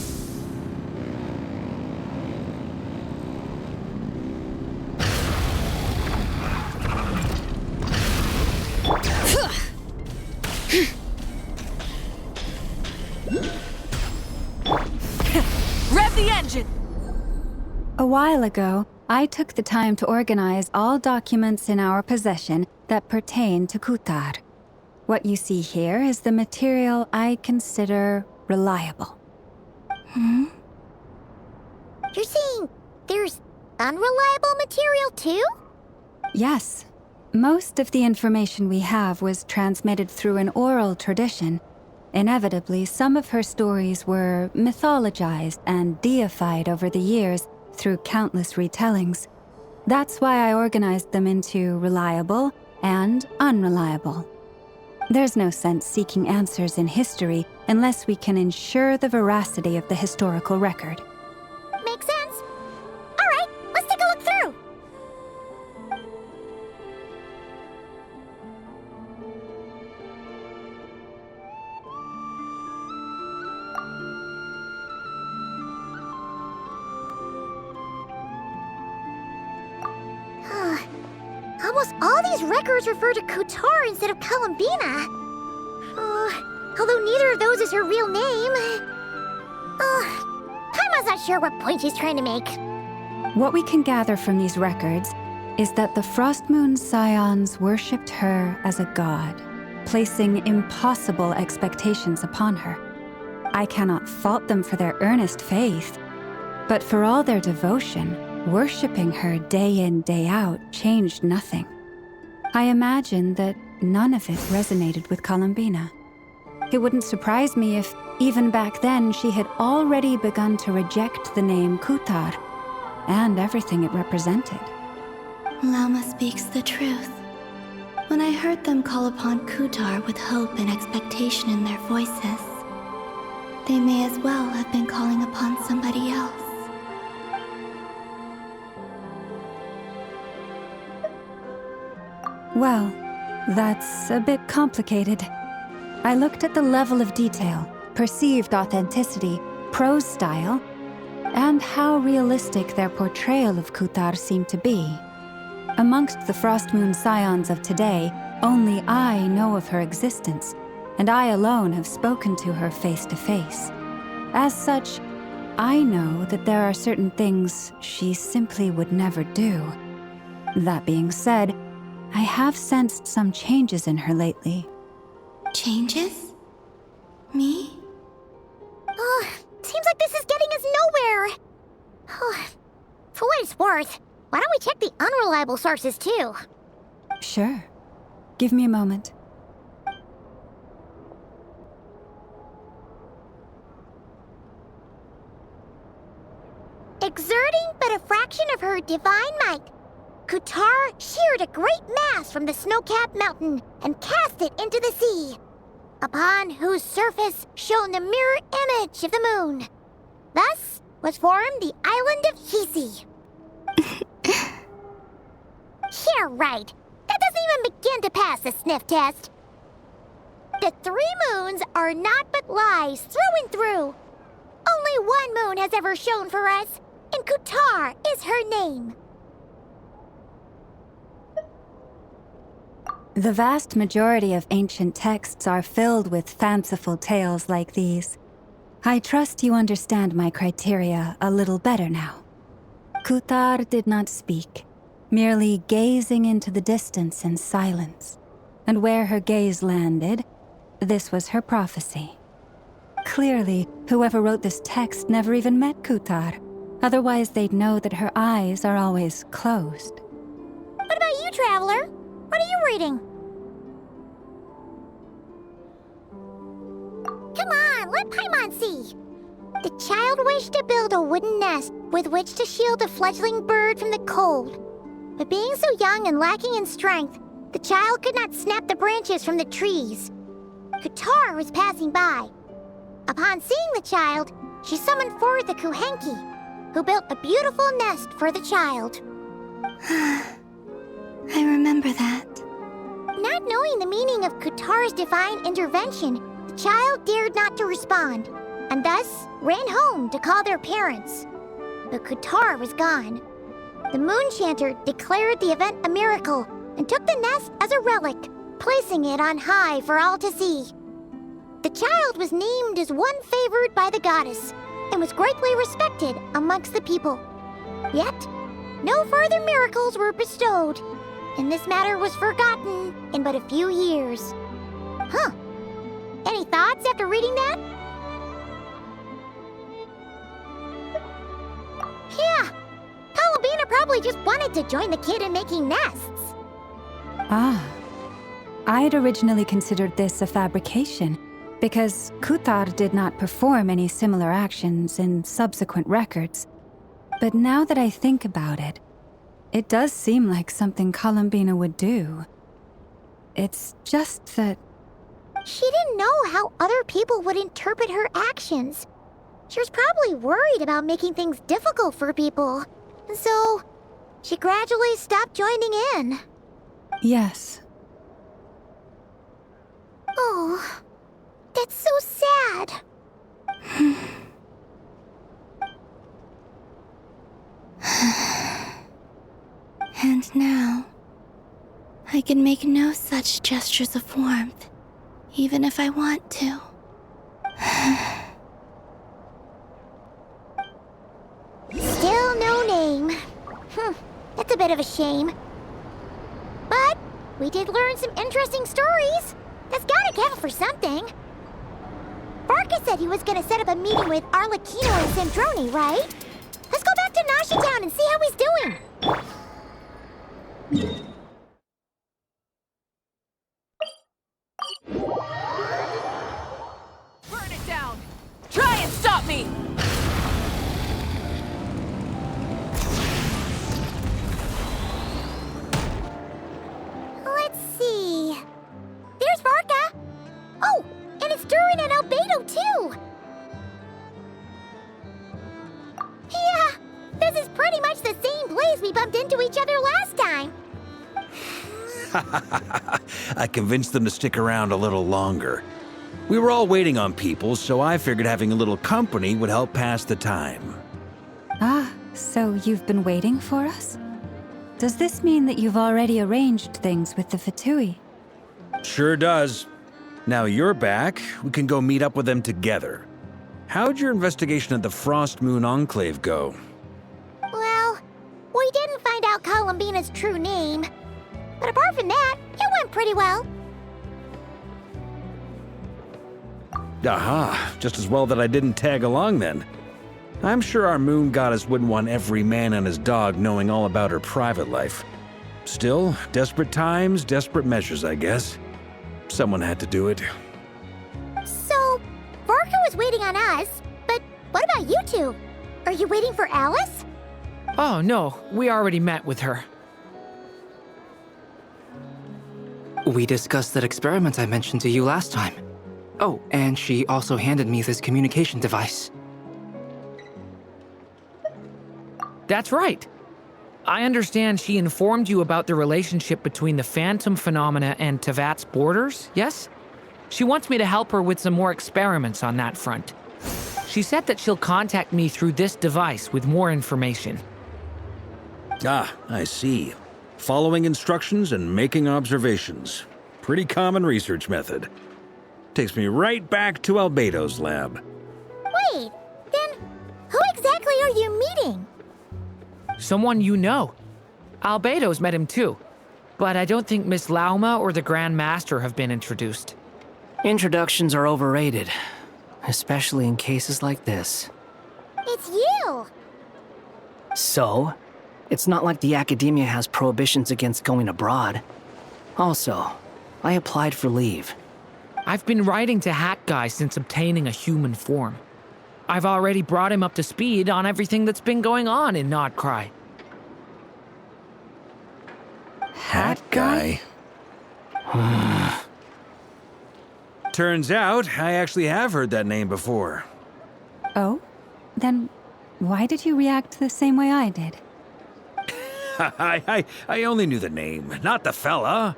Rev the engine! A while ago, I took the time to organize all documents in our possession that pertain to Kutar. What you see here is the material I consider reliable. You're saying there's unreliable material too? Yes. Most of the information we have was transmitted through an oral tradition. Inevitably, some of her stories were mythologized and deified over the years through countless retellings. That's why I organized them into reliable and unreliable. There's no sense seeking answers in history unless we can ensure the veracity of the historical record. Makes sense. All right, let's take a look through. Almost all these records refer to Kutar instead of Columbina. Although neither of those is her real name. Paimon's not sure what point she's trying to make. What we can gather from these records is that the Frost Moon Scions worshipped her as a god, placing impossible expectations upon her. I cannot fault them for their earnest faith, but for all their devotion, worshipping her day in, day out changed nothing. I imagine that none of it resonated with Columbina. It wouldn't surprise me if, even back then, she had already begun to reject the name Kutar and everything it represented. Lauma speaks the truth. When I heard them call upon Kutar with hope and expectation in their voices, they may as well have been calling upon somebody else. Well, that's a bit complicated. I looked at the level of detail, perceived authenticity, prose style, and how realistic their portrayal of Kutar seemed to be. Amongst the Frost Moon Scions of today, only I know of her existence, and I alone have spoken to her face to face. As such, I know that there are certain things she simply would never do. That being said, I have sensed some changes in her lately. Changes? Me? Seems like this is getting us nowhere. For what it's worth, why don't we check the unreliable sources too? Sure. Give me a moment. Exerting but a fraction of her divine might, Kutar sheared a great mass from the snow-capped mountain and cast it into the sea, upon whose surface shone the mirror image of the moon. Thus was formed the island of Hisi. Yeah, right. That doesn't even begin to pass the sniff test. The 3 moons are naught but lies through and through. Only one moon has ever shone for us, and Kutar is her name. The vast majority of ancient texts are filled with fanciful tales like these. I trust you understand my criteria a little better now. Kutar did not speak, merely gazing into the distance in silence. And where her gaze landed, this was her prophecy. Clearly, whoever wrote this text never even met Kutar. Otherwise, they'd know that her eyes are always closed. What about you, Traveler? What are you reading? Come on, let Paimon see. The child wished to build a wooden nest with which to shield a fledgling bird from the cold. But being so young and lacking in strength, the child could not snap the branches from the trees. Kutar was passing by. Upon seeing the child, she summoned forth a Kuhenki, who built a beautiful nest for the child. I remember that. Not knowing the meaning of Kutar's divine intervention, the child dared not to respond, and thus ran home to call their parents. But Kutar was gone. The moon chanter declared the event a miracle and took the nest as a relic, placing it on high for all to see. The child was named as one favored by the goddess and was greatly respected amongst the people. Yet, no further miracles were bestowed, and this matter was forgotten in but a few years. Huh. Any thoughts after reading that? Yeah. Columbina probably just wanted to join the kid in making nests. Ah. I'd originally considered this a fabrication, because Kutar did not perform any similar actions in subsequent records. But now that I think about it, it does seem like something Columbina would do. It's just that... She didn't know how other people would interpret her actions. She was probably worried about making things difficult for people. And so, she gradually stopped joining in. Yes. Oh, that's so sad. And now, can make no such gestures of warmth, even if I want to. Still no name. That's a bit of a shame. But we did learn some interesting stories. That's gotta count for something. Barca said he was gonna set up a meeting with Arlecchino and Sandrone, right? Let's go back to Nashi Town and see how he's doing. Burn it down! Try and stop me! Let's see. There's Barca. Oh, and it's Durin and Albedo too. Yeah, this is pretty much the same place we bumped into each other last time. I convinced them to stick around a little longer. We were all waiting on people, so I figured having a little company would help pass the time. Ah, so you've been waiting for us? Does this mean that you've already arranged things with the Fatui? Sure does. Now you're back, we can go meet up with them together. How'd your investigation at the Frost Moon Enclave go? Well, we didn't find out Columbina's true name. But apart from that, it went pretty well. Aha, just as well that I didn't tag along then. I'm sure our moon goddess wouldn't want every man and his dog knowing all about her private life. Still, desperate times, desperate measures, I guess. Someone had to do it. So, Barca was waiting on us, but what about you two? Are you waiting for Alice? Oh no, we already met with her. We discussed that experiment I mentioned to you last time. Oh, and she also handed me this communication device. That's right. I understand she informed you about the relationship between the phantom phenomena and Tevat's borders, yes? She wants me to help her with some more experiments on that front. She said that she'll contact me through this device with more information. Ah, I see. Following instructions and making observations. Pretty common research method. Takes me right back to Albedo's lab. Wait, then who exactly are you meeting? Someone you know. Albedo's met him too. But I don't think Miss Lauma or the Grand Master have been introduced. Introductions are overrated, especially in cases like this. It's you! So, it's not like the Academia has prohibitions against going abroad. Also, I applied for leave. I've been writing to Hat Guy since obtaining a human form. I've already brought him up to speed on everything that's been going on in Nod-Krai. Hat Guy? Turns out, I actually have heard that name before. Oh? Then why did you react the same way I did? I only knew the name, not the fella.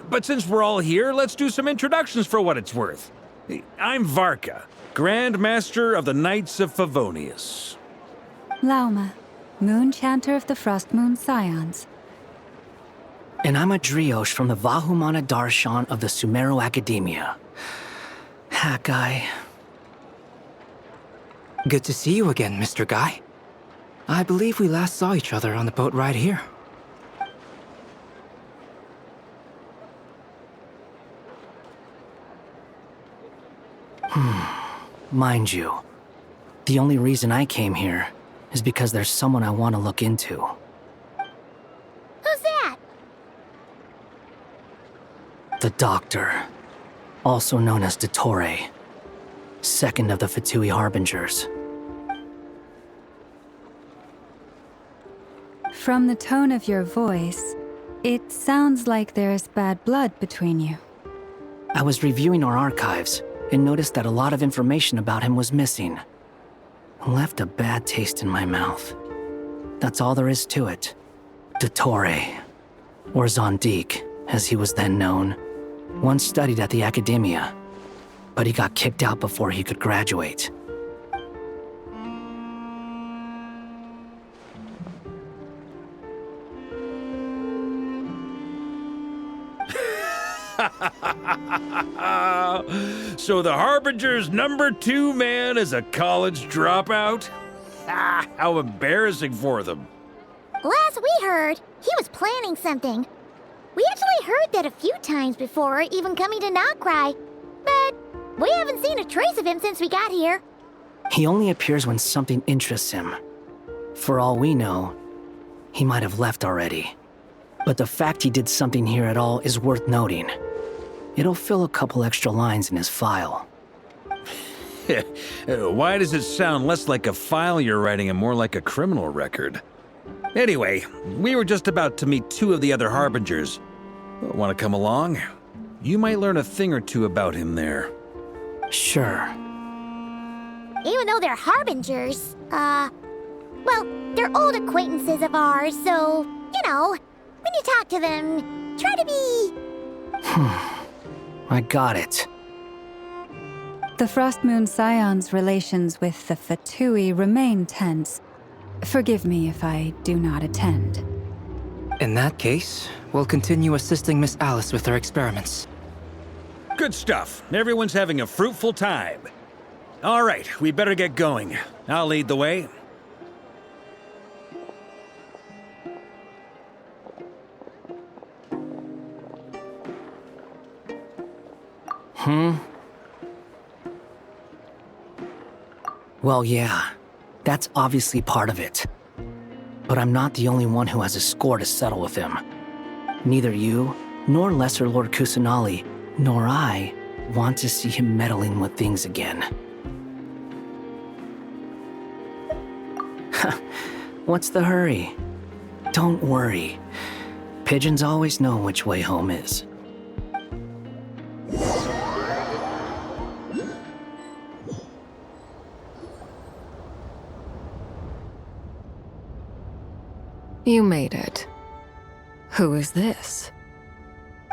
But since we're all here, let's do some introductions for what it's worth. I'm Varka, Grand Master of the Knights of Favonius. Lauma, Moon Chanter of the Frost Moon Scions. And I'm a Driosh from the Vahumana Darshan of the Sumeru Academia. Hat Guy. Good to see you again, Mr. Guy. I believe we last saw each other on the boat ride here. Mind you, the only reason I came here is because there's someone I want to look into. Who's that? The Doctor, also known as Dottore, second of the Fatui Harbingers. From the tone of your voice, it sounds like there's bad blood between you. I was reviewing our archives and noticed that a lot of information about him was missing. Left a bad taste in my mouth. That's all there is to it. Dottore, or Zondik, as he was then known, once studied at the Academia, but he got kicked out before he could graduate. So the Harbinger's #2 man is a college dropout? How embarrassing for them. Last we heard, he was planning something. We actually heard that a few times before, even coming to Nod-Krai. But we haven't seen a trace of him since we got here. He only appears when something interests him. For all we know, he might have left already. But the fact he did something here at all is worth noting. It'll fill a couple extra lines in his file. Why does it sound less like a file you're writing and more like a criminal record? Anyway, we were just about to meet 2 of the other Harbingers. Want to come along? You might learn a thing or two about him there. Sure. Even though they're Harbingers, well, they're old acquaintances of ours, so, you know, when you talk to them, try to be... I got it. The Frost Moon Scion's relations with the Fatui remain tense. Forgive me if I do not attend. In that case, we'll continue assisting Miss Alice with her experiments. Good stuff. Everyone's having a fruitful time. All right, we better get going. I'll lead the way. Well, yeah. That's obviously part of it. But I'm not the only one who has a score to settle with him. Neither you, nor Lesser Lord Kusanali, nor I want to see him meddling with things again. What's the hurry? Don't worry. Pigeons always know which way home is. You made it. Who is this?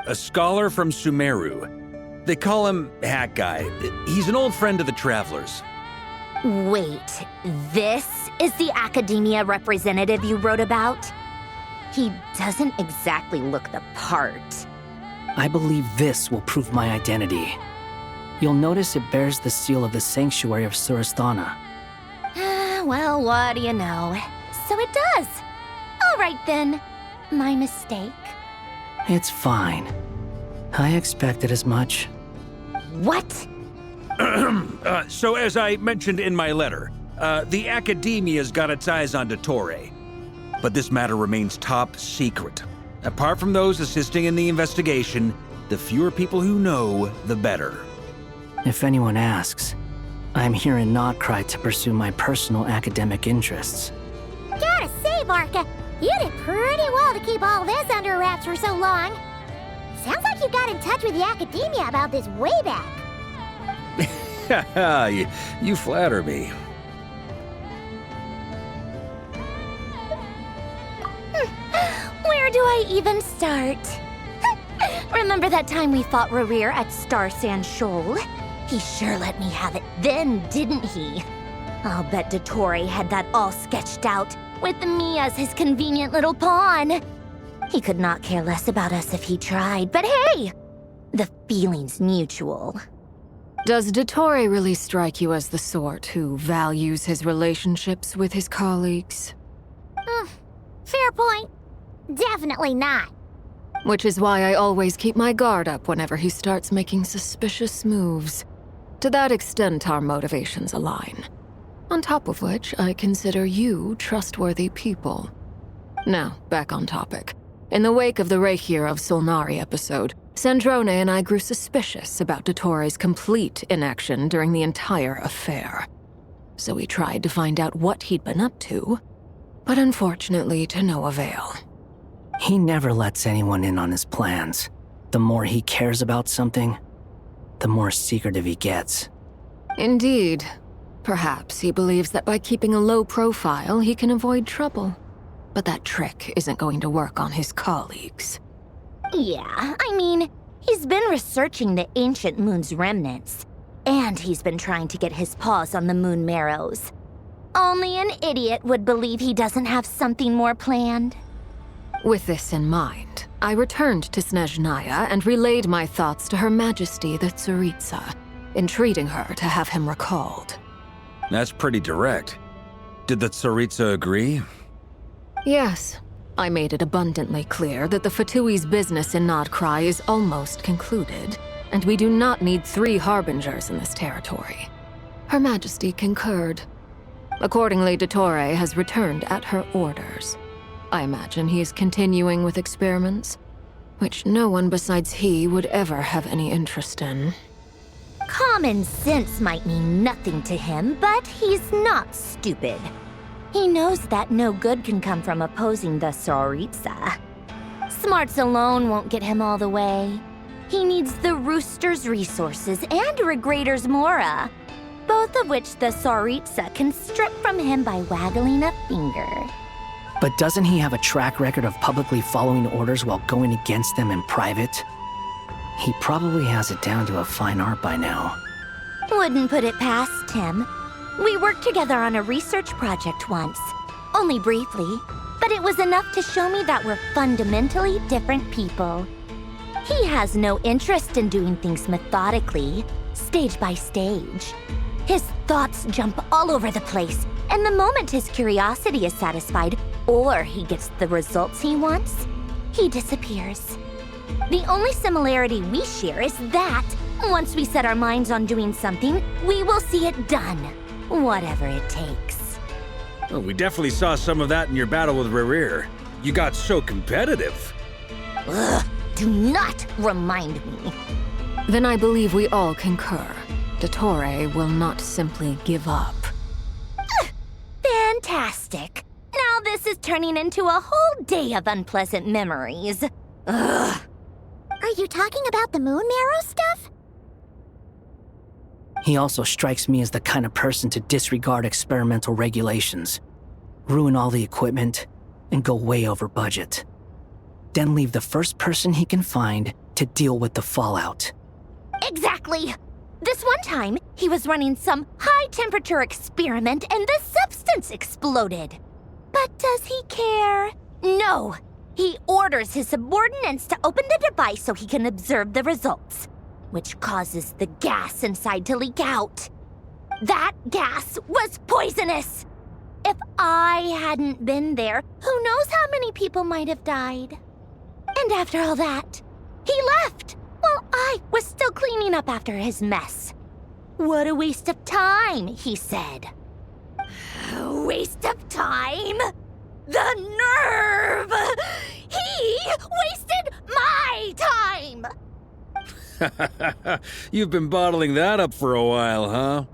A scholar from Sumeru. They call him Hat Guy. He's an old friend of the Travelers. Wait, this is the academia representative you wrote about? He doesn't exactly look the part. I believe this will prove my identity. You'll notice it bears the seal of the Sanctuary of Surasthana. Well, what do you know? So it does. All right then. My mistake. It's fine. I expected as much. What? So as I mentioned in my letter, the Academia's got its eyes on Dottore. But this matter remains top secret. Apart from those assisting in the investigation, the fewer people who know, the better. If anyone asks, I'm here in Nod-Krai to pursue my personal academic interests. Gotta say, Barca, you did pretty well to keep all this under wraps for so long. Sounds like you got in touch with the Academia about this way back. You flatter me. Where do I even start? Remember that time we fought Rerir at Star Sand Shoal? He sure let me have it then, didn't he? I'll bet Dottore had that all sketched out, with me as his convenient little pawn. He could not care less about us if he tried, but hey! The feeling's mutual. Does Dottore really strike you as the sort who values his relationships with his colleagues? Fair point. Definitely not. Which is why I always keep my guard up whenever he starts making suspicious moves. To that extent, our motivations align. On top of which, I consider you trustworthy people. Now, back on topic. In the wake of the Reikir of Solnari episode, Sandrone and I grew suspicious about Dottore's complete inaction during the entire affair. So we tried to find out what he'd been up to, but unfortunately to no avail. He never lets anyone in on his plans. The more he cares about something, the more secretive he gets. Indeed. Perhaps he believes that by keeping a low profile, he can avoid trouble. But that trick isn't going to work on his colleagues. Yeah, I mean, he's been researching the ancient moon's remnants. And he's been trying to get his paws on the moon marrows. Only an idiot would believe he doesn't have something more planned. With this in mind, I returned to Snezhnaya and relayed my thoughts to Her Majesty the Tsaritsa, entreating her to have him recalled. That's pretty direct. Did the Tsaritsa agree? Yes. I made it abundantly clear that the Fatui's business in Nod-Krai is almost concluded, and we do not need 3 harbingers in this territory. Her Majesty concurred. Accordingly, Dottore has returned at her orders. I imagine he is continuing with experiments, which no one besides he would ever have any interest in. Common sense might mean nothing to him, but he's not stupid. He knows that no good can come from opposing the Tsaritsa. Smarts alone won't get him all the way. He needs the Rooster's resources and Regrator's Mora, both of which the Tsaritsa can strip from him by waggling a finger. But doesn't he have a track record of publicly following orders while going against them in private? He probably has it down to a fine art by now. Wouldn't put it past him. We worked together on a research project once. Only briefly, but it was enough to show me that we're fundamentally different people. He has no interest in doing things methodically, stage by stage. His thoughts jump all over the place, and the moment his curiosity is satisfied, or he gets the results he wants, he disappears. The only similarity we share is that, once we set our minds on doing something, we will see it done, whatever it takes. Well, we definitely saw some of that in your battle with Rerir. You got so competitive. Ugh, do not remind me. Then I believe we all concur. Dottore will not simply give up. Fantastic. Now this is turning into a whole day of unpleasant memories. Ugh. Are you talking about the moon marrow stuff? He also strikes me as the kind of person to disregard experimental regulations, ruin all the equipment, and go way over budget. Then leave the first person he can find to deal with the fallout. Exactly. This one time, he was running some high-temperature experiment and the substance exploded. But does he care? No. He orders his subordinates to open the device so he can observe the results, which causes the gas inside to leak out. That gas was poisonous! If I hadn't been there, who knows how many people might have died. And after all that, he left while I was still cleaning up after his mess. What a waste of time, he said. Waste of time? The nerve! He wasted my time! You've been bottling that up for a while, huh?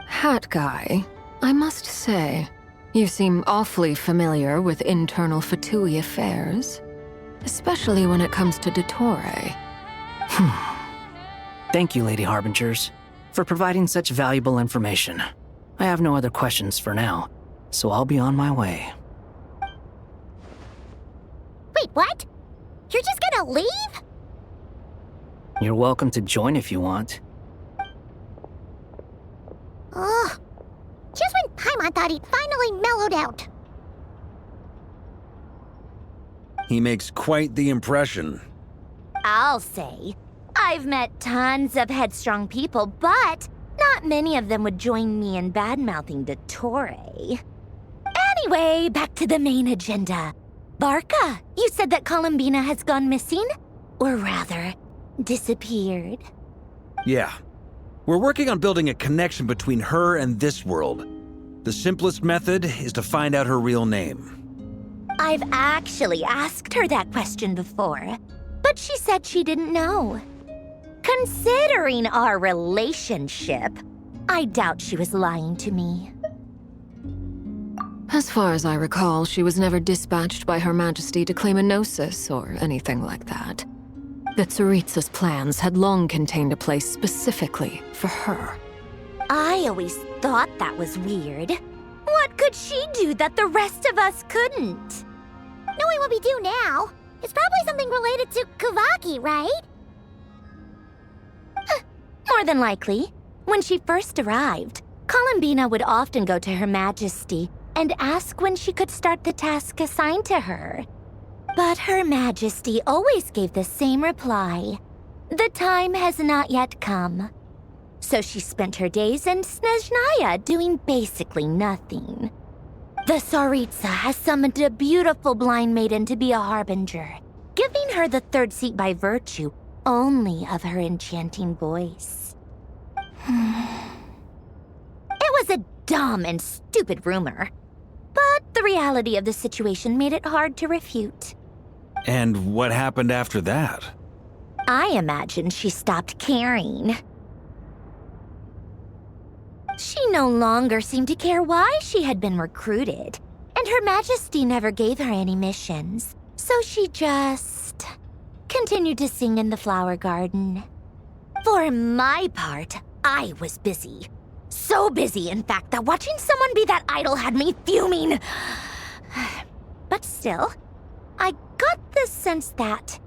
Hat guy, I must say, you seem awfully familiar with internal Fatui affairs. Especially when it comes to Dottore. Thank you, Lady Harbingers, for providing such valuable information. I have no other questions for now, so I'll be on my way. Wait, what? You're just gonna leave? You're welcome to join if you want. Ugh. Just when Paimon thought he'd finally mellowed out. He makes quite the impression. I'll say. I've met tons of headstrong people, but not many of them would join me in bad-mouthing Dottore. Anyway, back to the main agenda. Barca, you said that Columbina has gone missing? Or rather, disappeared. Yeah. We're working on building a connection between her and this world. The simplest method is to find out her real name. I've actually asked her that question before, but she said she didn't know. Considering our relationship, I doubt she was lying to me. As far as I recall, she was never dispatched by Her Majesty to claim a gnosis or anything like that. The Tsaritsa's plans had long contained a place specifically for her. I always thought that was weird. What could she do that the rest of us couldn't? Knowing what we do now, it's probably something related to Kavaki, right? More than likely. When she first arrived, Columbina would often go to Her Majesty and ask when she could start the task assigned to her. But Her Majesty always gave the same reply. The time has not yet come. So she spent her days in Snezhnaya doing basically nothing. The Tsaritsa has summoned a beautiful blind maiden to be a harbinger, giving her the third seat by virtue only of her enchanting voice. It was a dumb and stupid rumor, but the reality of the situation made it hard to refute. And what happened after that? I imagine she stopped caring. She no longer seemed to care why she had been recruited, and Her Majesty never gave her any missions, so she just continued to sing in the flower garden. For my part, I was busy. So busy, in fact, that watching someone be that idol had me fuming. But still, I got the sense that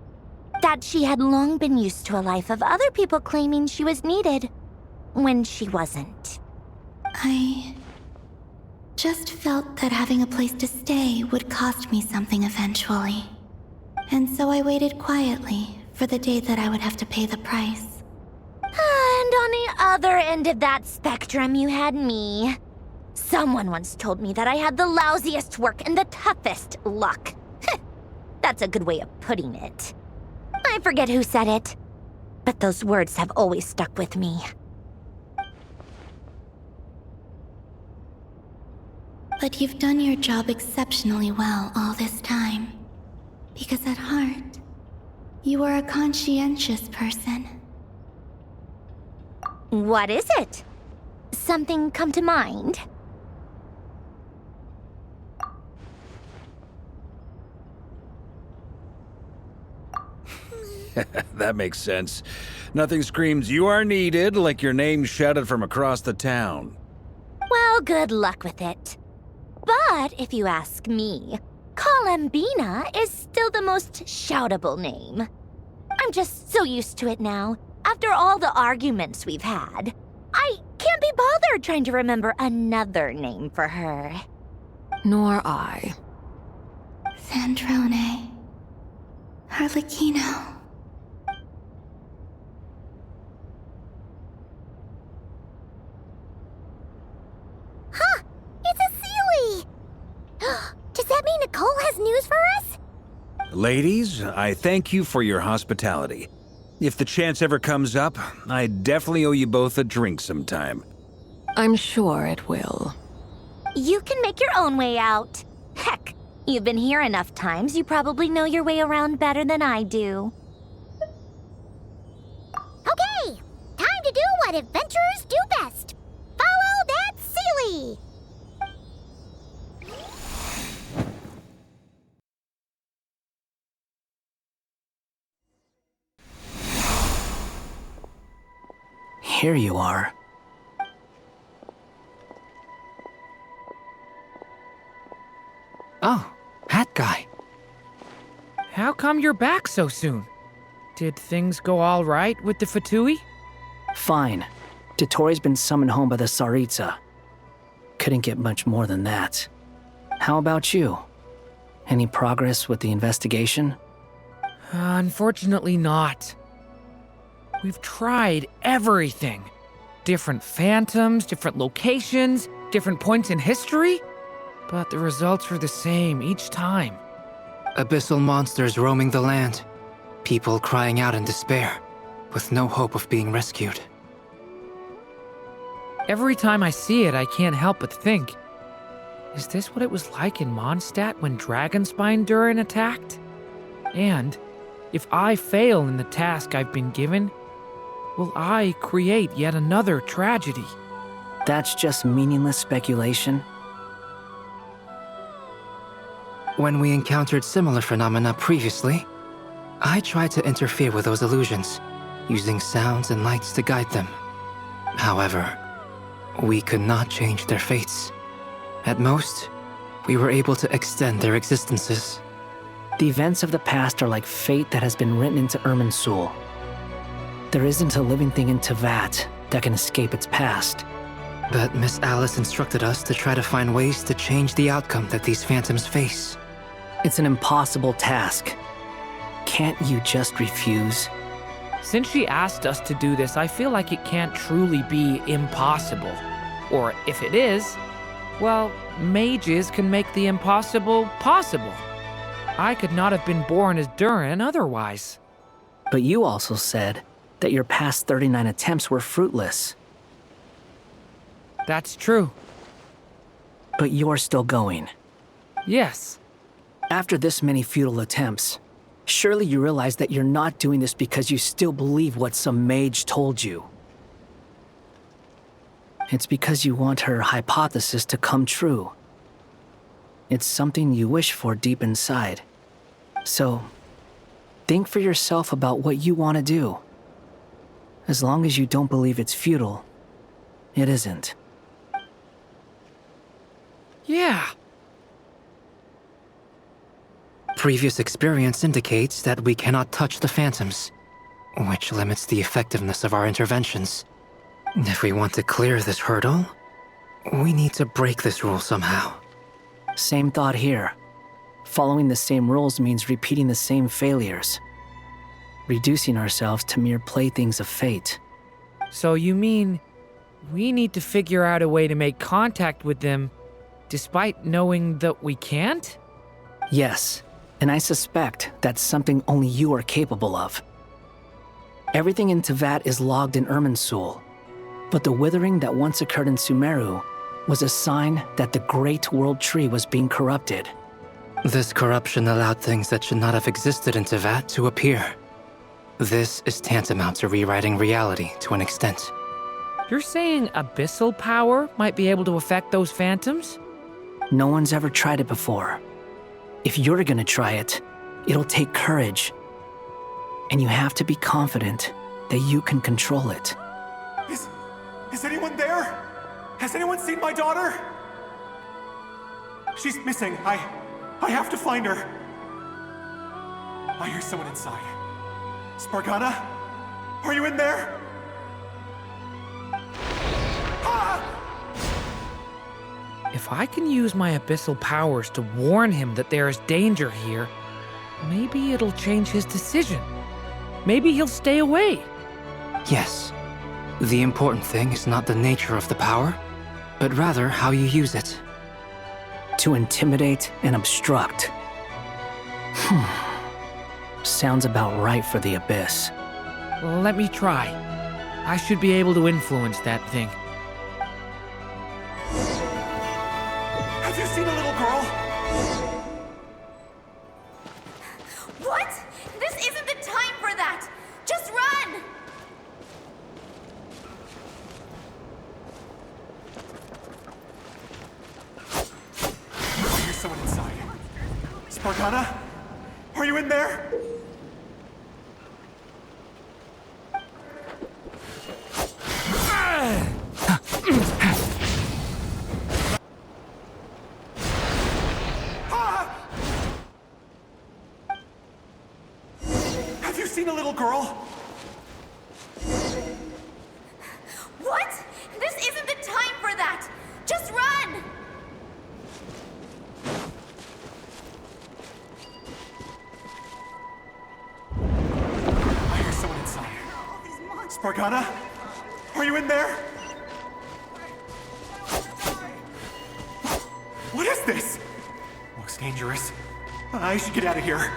she had long been used to a life of other people claiming she was needed when she wasn't. I just felt that having a place to stay would cost me something eventually. And so I waited quietly for the day that I would have to pay the price. And on the other end of that spectrum, you had me. Someone once told me that I had the lousiest work and the toughest luck. That's a good way of putting it. I forget who said it, but those words have always stuck with me. But you've done your job exceptionally well all this time. Because at heart, you are a conscientious person. What is it? Something come to mind? That makes sense. Nothing screams you are needed like your name shouted from across the town. Well, good luck with it. But if you ask me, columbina is still the most shoutable name. I'm just so used to it now. After all the arguments we've had, I can't be bothered trying to remember another name for her. Nor I. Sandrone. Harlequino. Huh! It's a Sealy! Does that mean Nicole has news for us? Ladies, I thank you for your hospitality. If the chance ever comes up, I definitely owe you both a drink sometime. I'm sure it will. You can make your own way out. Heck, you've been here enough times, you probably know your way around better than I do. Okay, time to do what adventurers do best. Follow that Sealy! Here you are. Oh, hat guy. How come you're back so soon? Did things go all right with the Fatui? Fine. Dotori's been summoned home by the Tsaritsa. Couldn't get much more than that. How about you? Any progress with the investigation? Unfortunately not. We've tried everything. Different phantoms, different locations, different points in history. But the results were the same each time. Abyssal monsters roaming the land. People crying out in despair, with no hope of being rescued. Every time I see it, I can't help but think, is this what it was like in Mondstadt when Dragonspine Durin attacked? And if I fail in the task I've been given, will I create yet another tragedy? That's just meaningless speculation. When we encountered similar phenomena previously, I tried to interfere with those illusions, using sounds and lights to guide them. However, we could not change their fates. At most, we were able to extend their existences. The events of the past are like fate that has been written into Irminsul. There isn't a living thing in Teyvat that can escape its past. But Miss Alice instructed us to try to find ways to change the outcome that these phantoms face. It's an impossible task. Can't you just refuse? Since she asked us to do this, I feel like it can't truly be impossible. Or if it is, well, mages can make the impossible possible. I could not have been born as Durin otherwise. But you also said that your past 39 attempts were fruitless. That's true. But you're still going. Yes. After this many futile attempts, surely you realize that you're not doing this because you still believe what some mage told you. It's because you want her hypothesis to come true. It's something you wish for deep inside. So, think for yourself about what you want to do. As long as you don't believe it's futile, it isn't. Yeah. Previous experience indicates that we cannot touch the phantoms, which limits the effectiveness of our interventions. If we want to clear this hurdle, we need to break this rule somehow. Same thought here. Following the same rules means repeating the same failures. Reducing ourselves to mere playthings of fate. So you mean we need to figure out a way to make contact with them despite knowing that we can't? Yes, and I suspect that's something only you are capable of. Everything in Teyvat is logged in Irminsul, but the withering that once occurred in Sumeru was a sign that the Great World Tree was being corrupted. This corruption allowed things that should not have existed in Teyvat to appear. This is tantamount to rewriting reality to an extent. You're saying abyssal power might be able to affect those phantoms? No one's ever tried it before. If you're gonna try it, it'll take courage. And you have to be confident that you can control it. Is anyone there? Has anyone seen my daughter? She's missing. I have to find her. I hear someone inside. Spargana? Are you in there? If I can use my abyssal powers to warn him that there is danger here, maybe it'll change his decision. Maybe he'll stay away. Yes. The important thing is not the nature of the power, but rather how you use it. To intimidate and obstruct. Sounds about right for the Abyss. Let me try. I should be able to influence that thing. Have you seen a little girl? What? This isn't the time for that! Just run! I hear someone inside. Spargana? Are you in there? Have you seen a little girl? What? This isn't the time for that! Just run! I hear someone inside. Spargana? Are you in there? What is this? Looks dangerous. I should get out of here.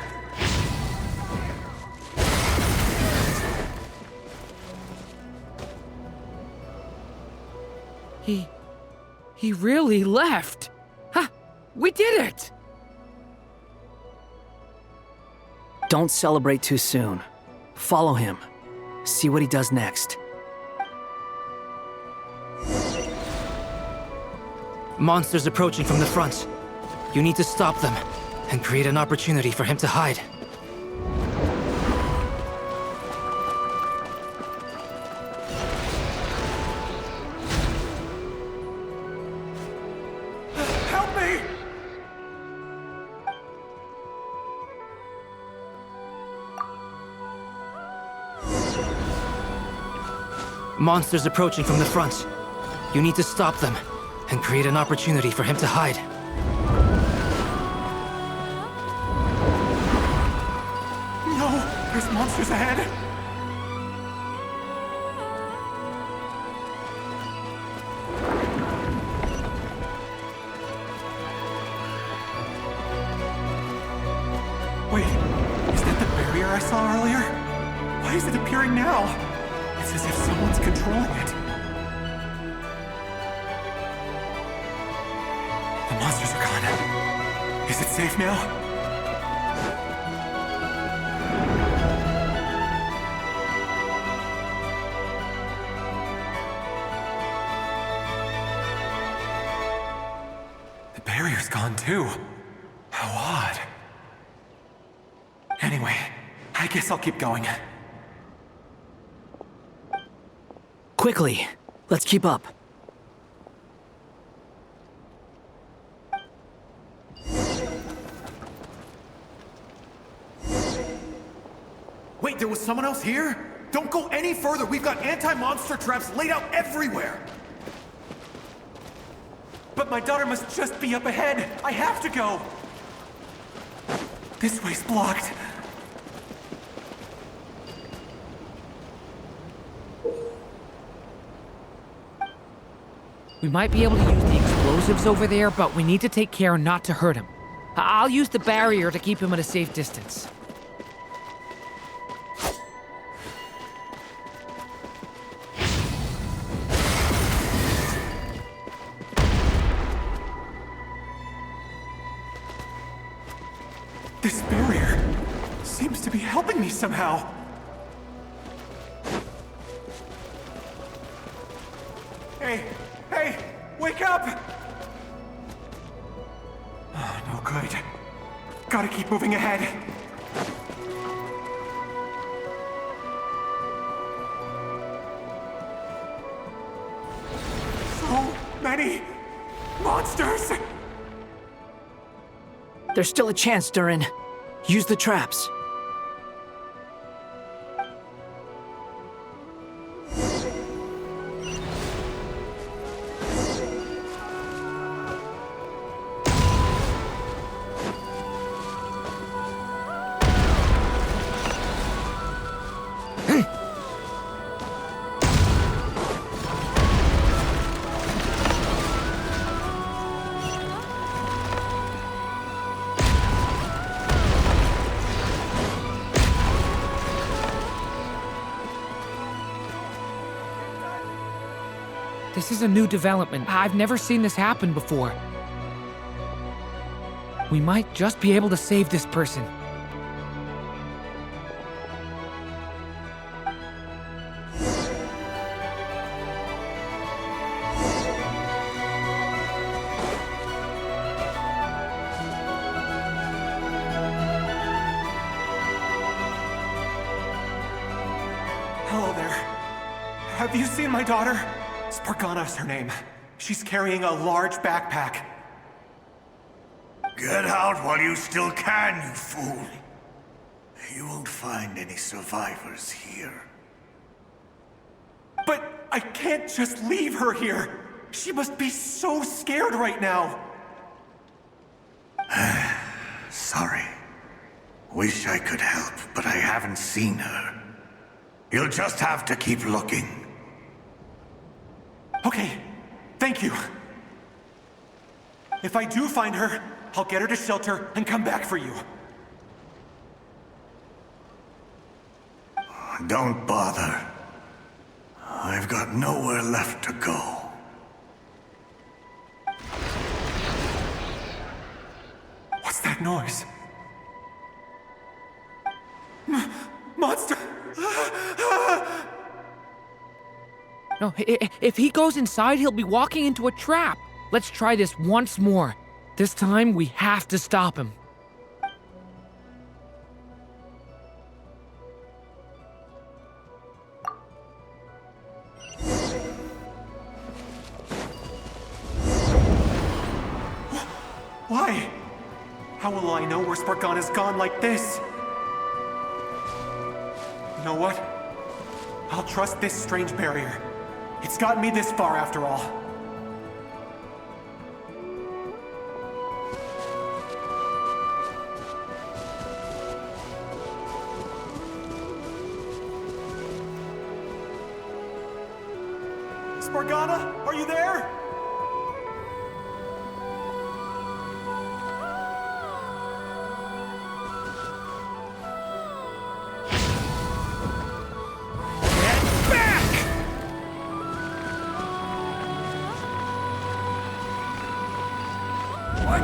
He really left. Ha! We did it! Don't celebrate too soon. Follow him. See what he does next. Monsters approaching from the front. You need to stop them and create an opportunity for him to hide. Help me! Monsters approaching from the front. You need to stop them and create an opportunity for him to hide. monsters ahead! Wait, is that the barrier I saw earlier? Why is it appearing now? It's as if someone's controlling it. The monsters are gone. Is it safe now? The barrier's gone too. How odd. Anyway, I guess I'll keep going. Quickly, let's keep up. Wait, there was someone else here? Don't go any further. We've got anti-monster traps laid out everywhere. But my daughter must just be up ahead. I have to go. This way's blocked. We might be able to use the explosives over there, but we need to take care not to hurt him. I'll use the barrier to keep him at a safe distance. This barrier seems to be helping me somehow. Hey, wake up! Oh, no good. Gotta keep moving ahead. So many monsters! There's still a chance, Durin. Use the traps. This is a new development. I've never seen this happen before. We might just be able to save this person. Hello there. Have you seen my daughter? Spargana's her name. She's carrying a large backpack. Get out while you still can, you fool. You won't find any survivors here. But I can't just leave her here. She must be so scared right now. Sorry. Wish I could help, but I haven't seen her. You'll just have to keep looking. Okay, thank you. If I do find her, I'll get her to shelter and come back for you. Don't bother. I've got nowhere left to go. What's that noise? Monster! No, if he goes inside, he'll be walking into a trap. Let's try this once more. This time, we have to stop him. Why? How will I know where Spargana's gone like this? You know what? I'll trust this strange barrier. It's gotten me this far after all. Spargana, are you there? What?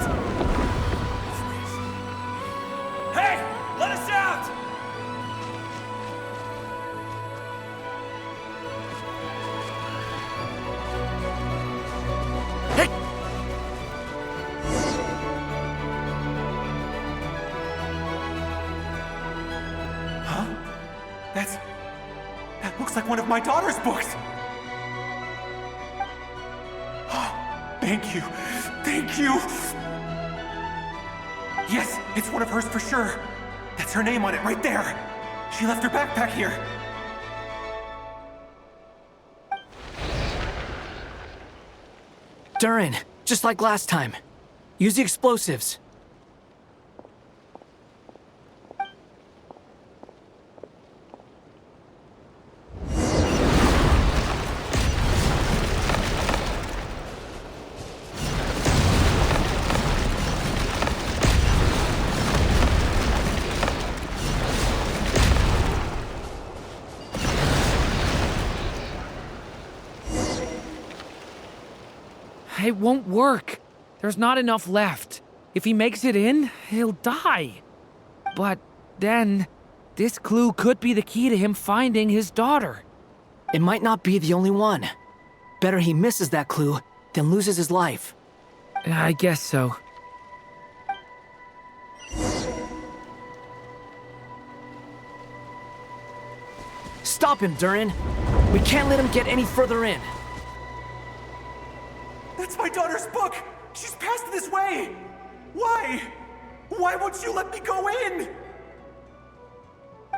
Hey! Let us out! Hey! Huh? That looks like one of my daughter's books! Thank you. Thank you! Yes, it's one of hers for sure. That's her name on it right there. She left her backpack here. Durin, just like last time. Use the explosives. It won't work. There's not enough left. If he makes it in, he'll die. But then, this clue could be the key to him finding his daughter. It might not be the only one. Better he misses that clue than loses his life. I guess so. Stop him, Durin. We can't let him get any further in. That's my daughter's book! She's passed this way! Why? Why won't you let me go in?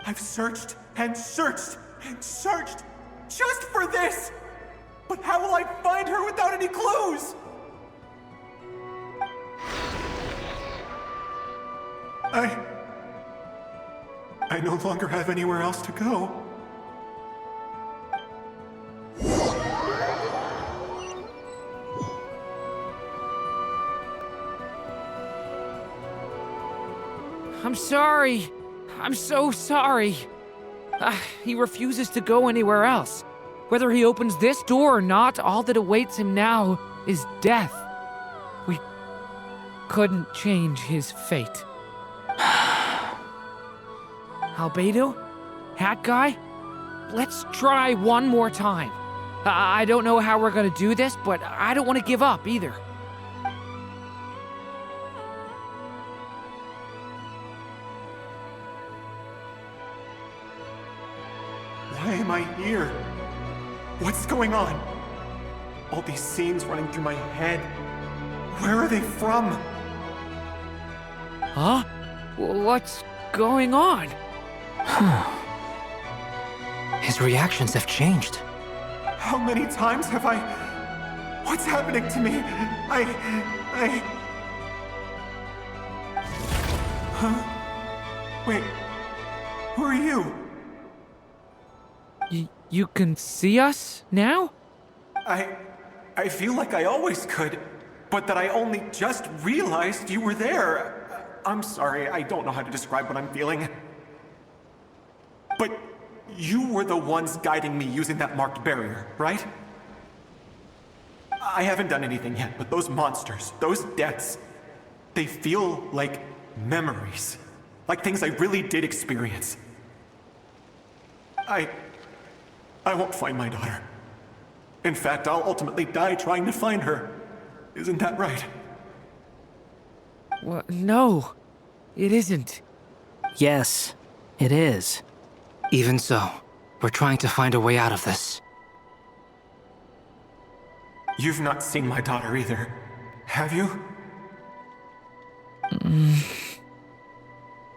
I've searched and searched and searched just for this! But how will I find her without any clues? I no longer have anywhere else to go. I'm sorry. I'm so sorry. He refuses to go anywhere else. Whether he opens this door or not, all that awaits him now is death. We couldn't change his fate. Albedo? Hat Guy? Let's try one more time. I don't know how we're gonna do this, but I don't want to give up either. Why am I here? What's going on? All these scenes running through my head. Where are they from? Huh? What's going on? His reactions have changed. How many times have I... What's happening to me? Huh? Wait. Who are you? You can see us now? I feel like I always could, but that I only just realized you were there. I'm sorry, I don't know how to describe what I'm feeling. But you were the ones guiding me using that marked barrier, right? I haven't done anything yet, but those monsters, those deaths, they feel like memories. Like things I really did experience. I won't find my daughter. In fact, I'll ultimately die trying to find her. Isn't that right? Well, no, it isn't. Yes, it is. Even so, we're trying to find a way out of this. You've not seen my daughter either, have you?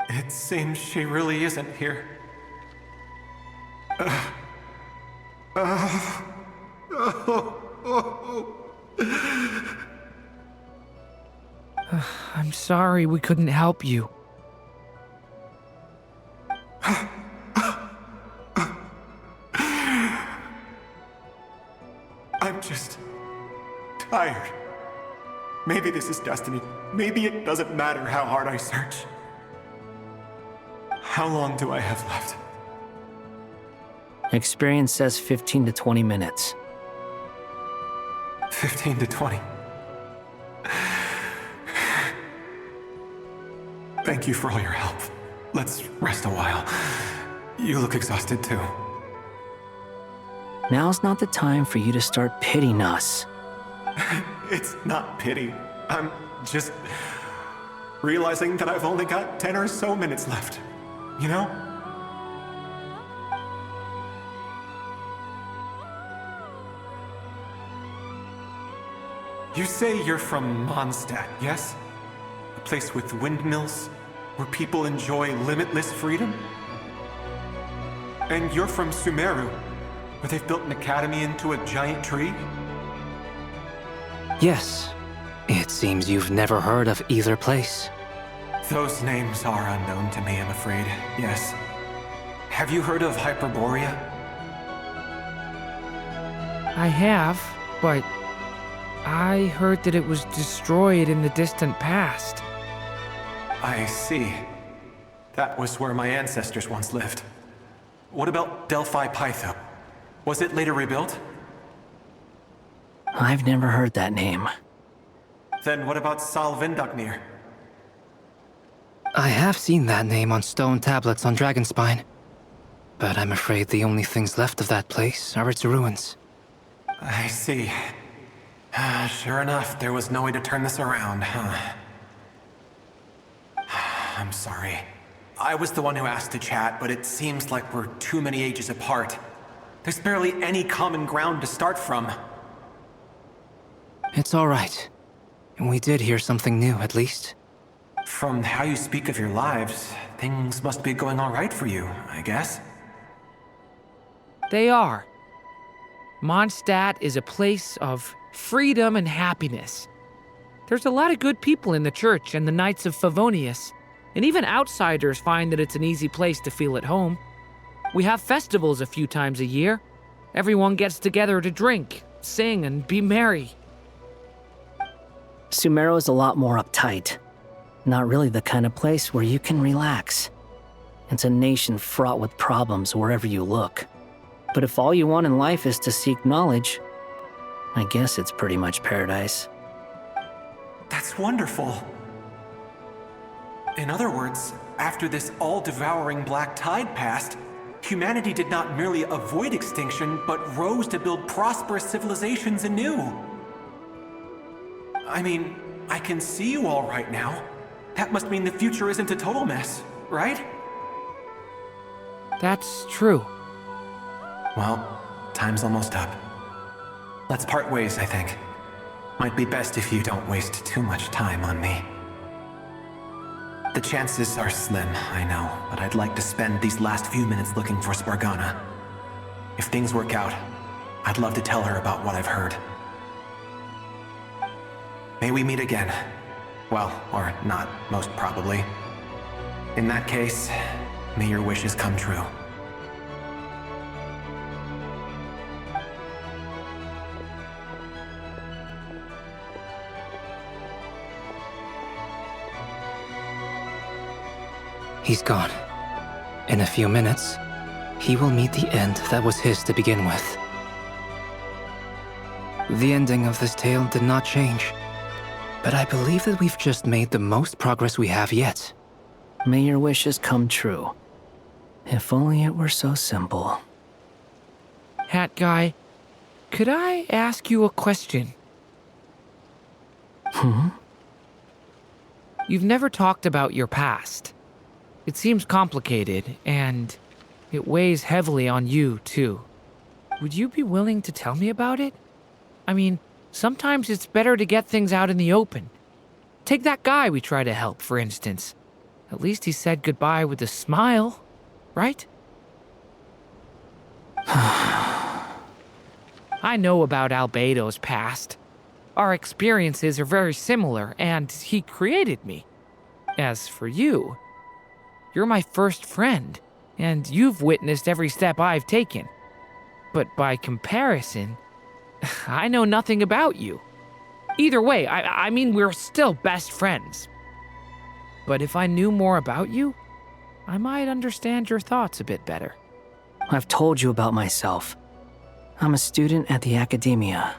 It seems she really isn't here. I'm sorry we couldn't help you. I'm just tired. Maybe this is destiny. Maybe it doesn't matter how hard I search. How long do I have left? Experience says 15 to 20 minutes. 15 to 20. Thank you for all your help. Let's rest a while. You look exhausted too. Now's not the time for you to start pitying us. It's not pity. I'm just realizing that I've only got 10 or so minutes left. You know? You say you're from Mondstadt, yes? A place with windmills, where people enjoy limitless freedom? And you're from Sumeru, where they've built an academy into a giant tree? Yes. It seems you've never heard of either place. Those names are unknown to me, I'm afraid, yes. Have you heard of Hyperborea? I have, but I heard that it was destroyed in the distant past. I see. That was where my ancestors once lived. What about Delphi Pytho? Was it later rebuilt? I've never heard that name. Then what about Sal Vindagnir? I have seen that name on stone tablets on Dragonspine. But I'm afraid the only things left of that place are its ruins. I see. Sure enough, there was no way to turn this around, huh? I'm sorry. I was the one who asked to chat, but it seems like we're too many ages apart. There's barely any common ground to start from. It's all right. We did hear something new, at least. From how you speak of your lives, things must be going all right for you, I guess. They are. Mondstadt is a place of freedom and happiness. There's a lot of good people in the church and the Knights of Favonius, and even outsiders find that it's an easy place to feel at home. We have festivals a few times a year. Everyone gets together to drink, sing, and be merry. Sumeru is a lot more uptight. Not really the kind of place where you can relax. It's a nation fraught with problems wherever you look. But if all you want in life is to seek knowledge, I guess it's pretty much paradise. That's wonderful. In other words, after this all-devouring black tide passed, humanity did not merely avoid extinction, but rose to build prosperous civilizations anew. I mean, I can see you all right now. That must mean the future isn't a total mess, right? That's true. Well, time's almost up. Let's part ways, I think. Might be best if you don't waste too much time on me. The chances are slim, I know, but I'd like to spend these last few minutes looking for Spargana. If things work out, I'd love to tell her about what I've heard. May we meet again. Well, or not, most probably. In that case, may your wishes come true. He's gone. In a few minutes, he will meet the end that was his to begin with. The ending of this tale did not change, but I believe that we've just made the most progress we have yet. May your wishes come true. If only it were so simple. Hat Guy, could I ask you a question? You've never talked about your past. It seems complicated, and it weighs heavily on you, too. Would you be willing to tell me about it? I mean, sometimes it's better to get things out in the open. Take that guy we try to help, for instance. At least he said goodbye with a smile, right? I know about Albedo's past. Our experiences are very similar, and he created me. As for you, you're my first friend, and you've witnessed every step I've taken. But by comparison, I know nothing about you. Either way, I mean, we're still best friends. But if I knew more about you, I might understand your thoughts a bit better. I've told you about myself. I'm a student at the academia.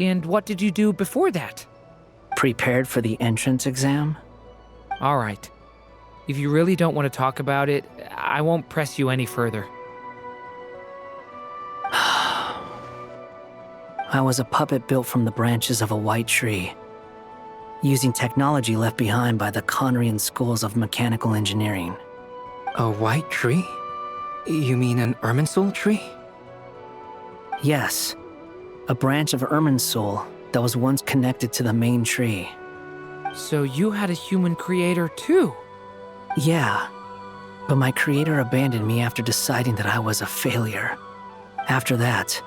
And what did you do before that? Prepared for the entrance exam? All right. If you really don't want to talk about it, I won't press you any further. I was a puppet built from the branches of a white tree, using technology left behind by the Conrian schools of mechanical engineering. A white tree? You mean an Irminsul tree? Yes, a branch of Irminsul that was once connected to the main tree. So you had a human creator too? Yeah, but my creator abandoned me after deciding that I was a failure. After that,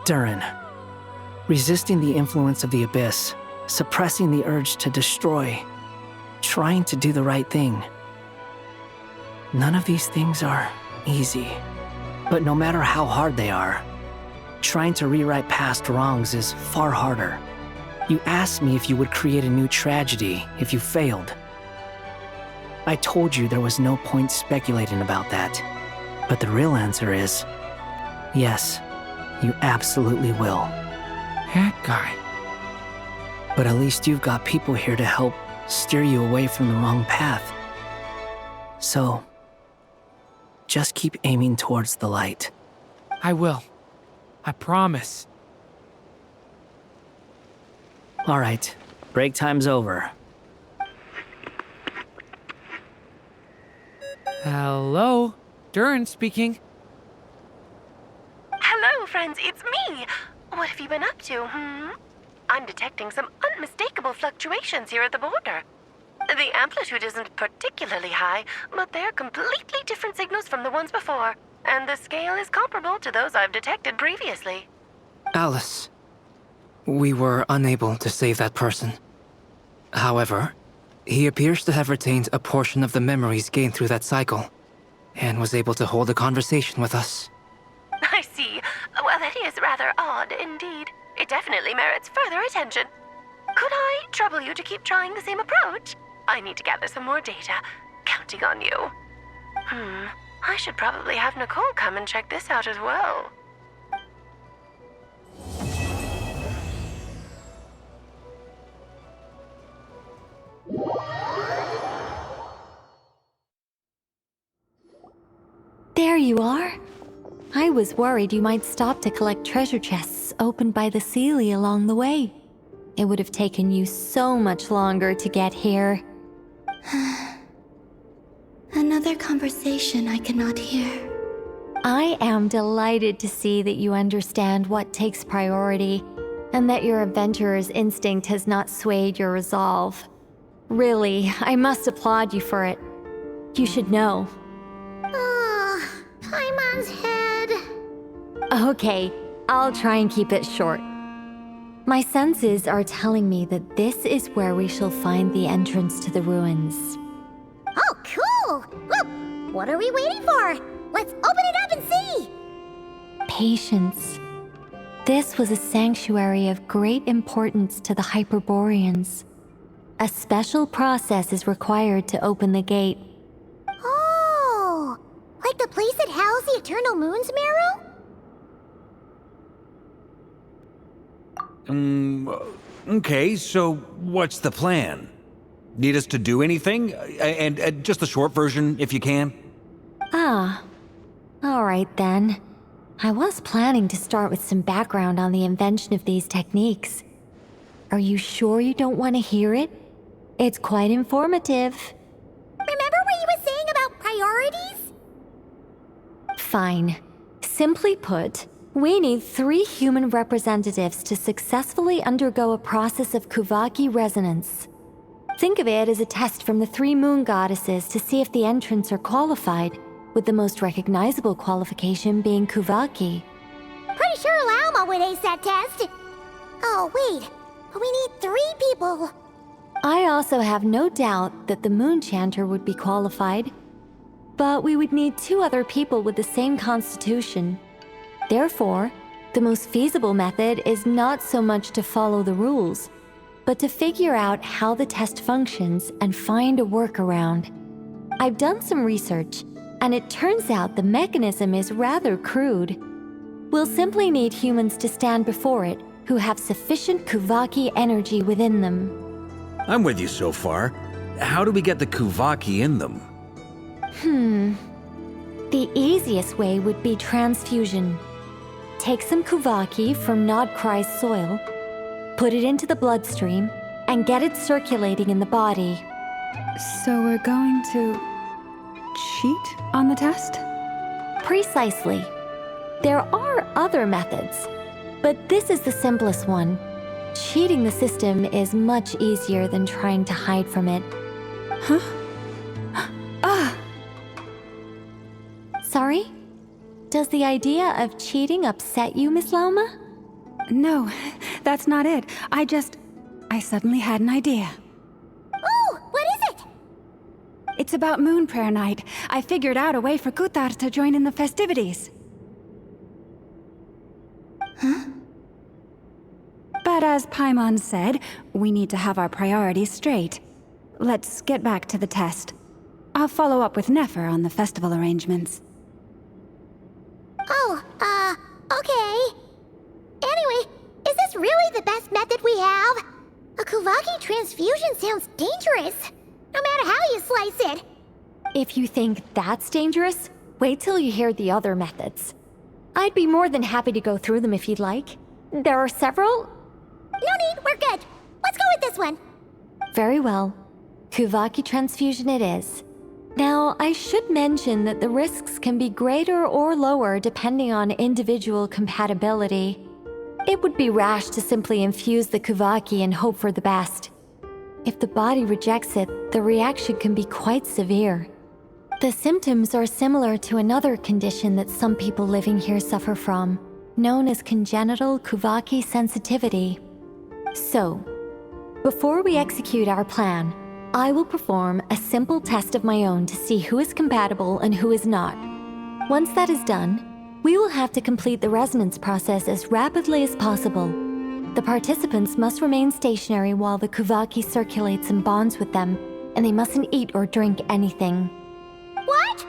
Durin, resisting the influence of the abyss, suppressing the urge to destroy, trying to do the right thing. None of these things are easy, but no matter how hard they are, trying to rewrite past wrongs is far harder. You asked me if you would create a new tragedy if you failed. I told you there was no point speculating about that, but the real answer is, yes, you absolutely will. That guy. But at least you've got people here to help steer you away from the wrong path. So, just keep aiming towards the light. I will. I promise. All right, break time's over. Hello? Durin speaking. Hello, friends, it's me. What have you been up to, I'm detecting some unmistakable fluctuations here at the border. The amplitude isn't particularly high, but they're completely different signals from the ones before, and the scale is comparable to those I've detected previously. Alice, we were unable to save that person. However, he appears to have retained a portion of the memories gained through that cycle, and was able to hold a conversation with us. I see. Well, that is rather odd indeed. It definitely merits further attention. Could I trouble you to keep trying the same approach? I need to gather some more data. Counting on you. I should probably have Nicole come and check this out as well. There you are. I was worried you might stop to collect treasure chests opened by the Seelie along the way. It would have taken you so much longer to get here. Another conversation I cannot hear. I am delighted to see that you understand what takes priority, and that your adventurer's instinct has not swayed your resolve. Really, I must applaud you for it. You should know. Paimon's head. Okay, I'll try and keep it short. My senses are telling me that this is where we shall find the entrance to the ruins. Oh, cool! Well, what are we waiting for? Let's open it up and see! Patience. This was a sanctuary of great importance to the Hyperboreans. A special process is required to open the gate. Oh! Like the place that housed the Eternal Moon's marrow? Okay, so what's the plan? Need us to do anything? And just the short version, if you can. Ah. All right then. I was planning to start with some background on the invention of these techniques. Are you sure you don't want to hear it? It's quite informative. Remember what you were saying about priorities? Fine. Simply put, we need 3 human representatives to successfully undergo a process of Kuvaki resonance. Think of it as a test from the 3 moon goddesses to see if the entrants are qualified, with the most recognizable qualification being Kuvaki. Pretty sure Lauma would ace that test. Oh, wait. But we need 3 people. I also have no doubt that the Moon Chanter would be qualified, but we would need 2 other people with the same constitution. Therefore, the most feasible method is not so much to follow the rules, but to figure out how the test functions and find a workaround. I've done some research, and it turns out the mechanism is rather crude. We'll simply need humans to stand before it who have sufficient Kuvaki energy within them. I'm with you so far. How do we get the Kuvaki in them? The easiest way would be transfusion. Take some Kuvaki from Nod-Krai's soil, put it into the bloodstream, and get it circulating in the body. So we're going to cheat on the test? Precisely. There are other methods, but this is the simplest one. Cheating the system is much easier than trying to hide from it. Huh? Ah! Sorry? Does the idea of cheating upset you, Miss Lauma? No, that's not it. I suddenly had an idea. Oh, what is it? It's about Moon Prayer Night. I figured out a way for Kutar to join in the festivities. Huh? But as Paimon said, we need to have our priorities straight. Let's get back to the test. I'll follow up with Nefer on the festival arrangements. Oh, okay. Anyway, is this really the best method we have? A Kuvaki transfusion sounds dangerous, no matter how you slice it. If you think that's dangerous, wait till you hear the other methods. I'd be more than happy to go through them if you'd like. There are several. No need, we're good. Let's go with this one. Very well. Kuvaki transfusion it is. Now, I should mention that the risks can be greater or lower depending on individual compatibility. It would be rash to simply infuse the Kuvaki and hope for the best. If the body rejects it, the reaction can be quite severe. The symptoms are similar to another condition that some people living here suffer from, known as congenital Kuvaki sensitivity. So, before we execute our plan, I will perform a simple test of my own to see who is compatible and who is not. Once that is done, we will have to complete the resonance process as rapidly as possible. The participants must remain stationary while the Kuvaki circulates and bonds with them, and they mustn't eat or drink anything. What?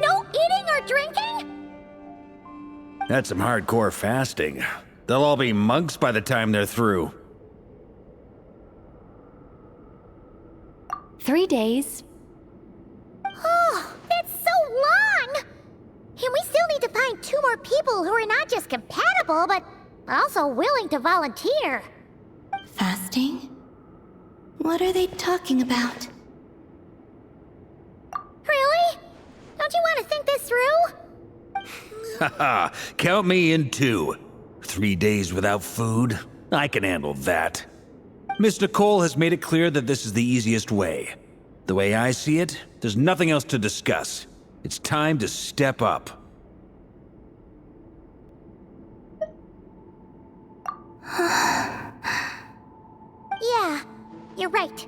No eating or drinking? That's some hardcore fasting. They'll all be monks by the time they're through. 3 days. Oh, that's so long! And we still need to find 2 more people who are not just compatible, but also willing to volunteer. Fasting? What are they talking about? Really? Don't you want to think this through? Haha, count me in too. 3 days without food? I can handle that. Miss Nicole has made it clear that this is the easiest way. The way I see it, there's nothing else to discuss. It's time to step up. Yeah, you're right.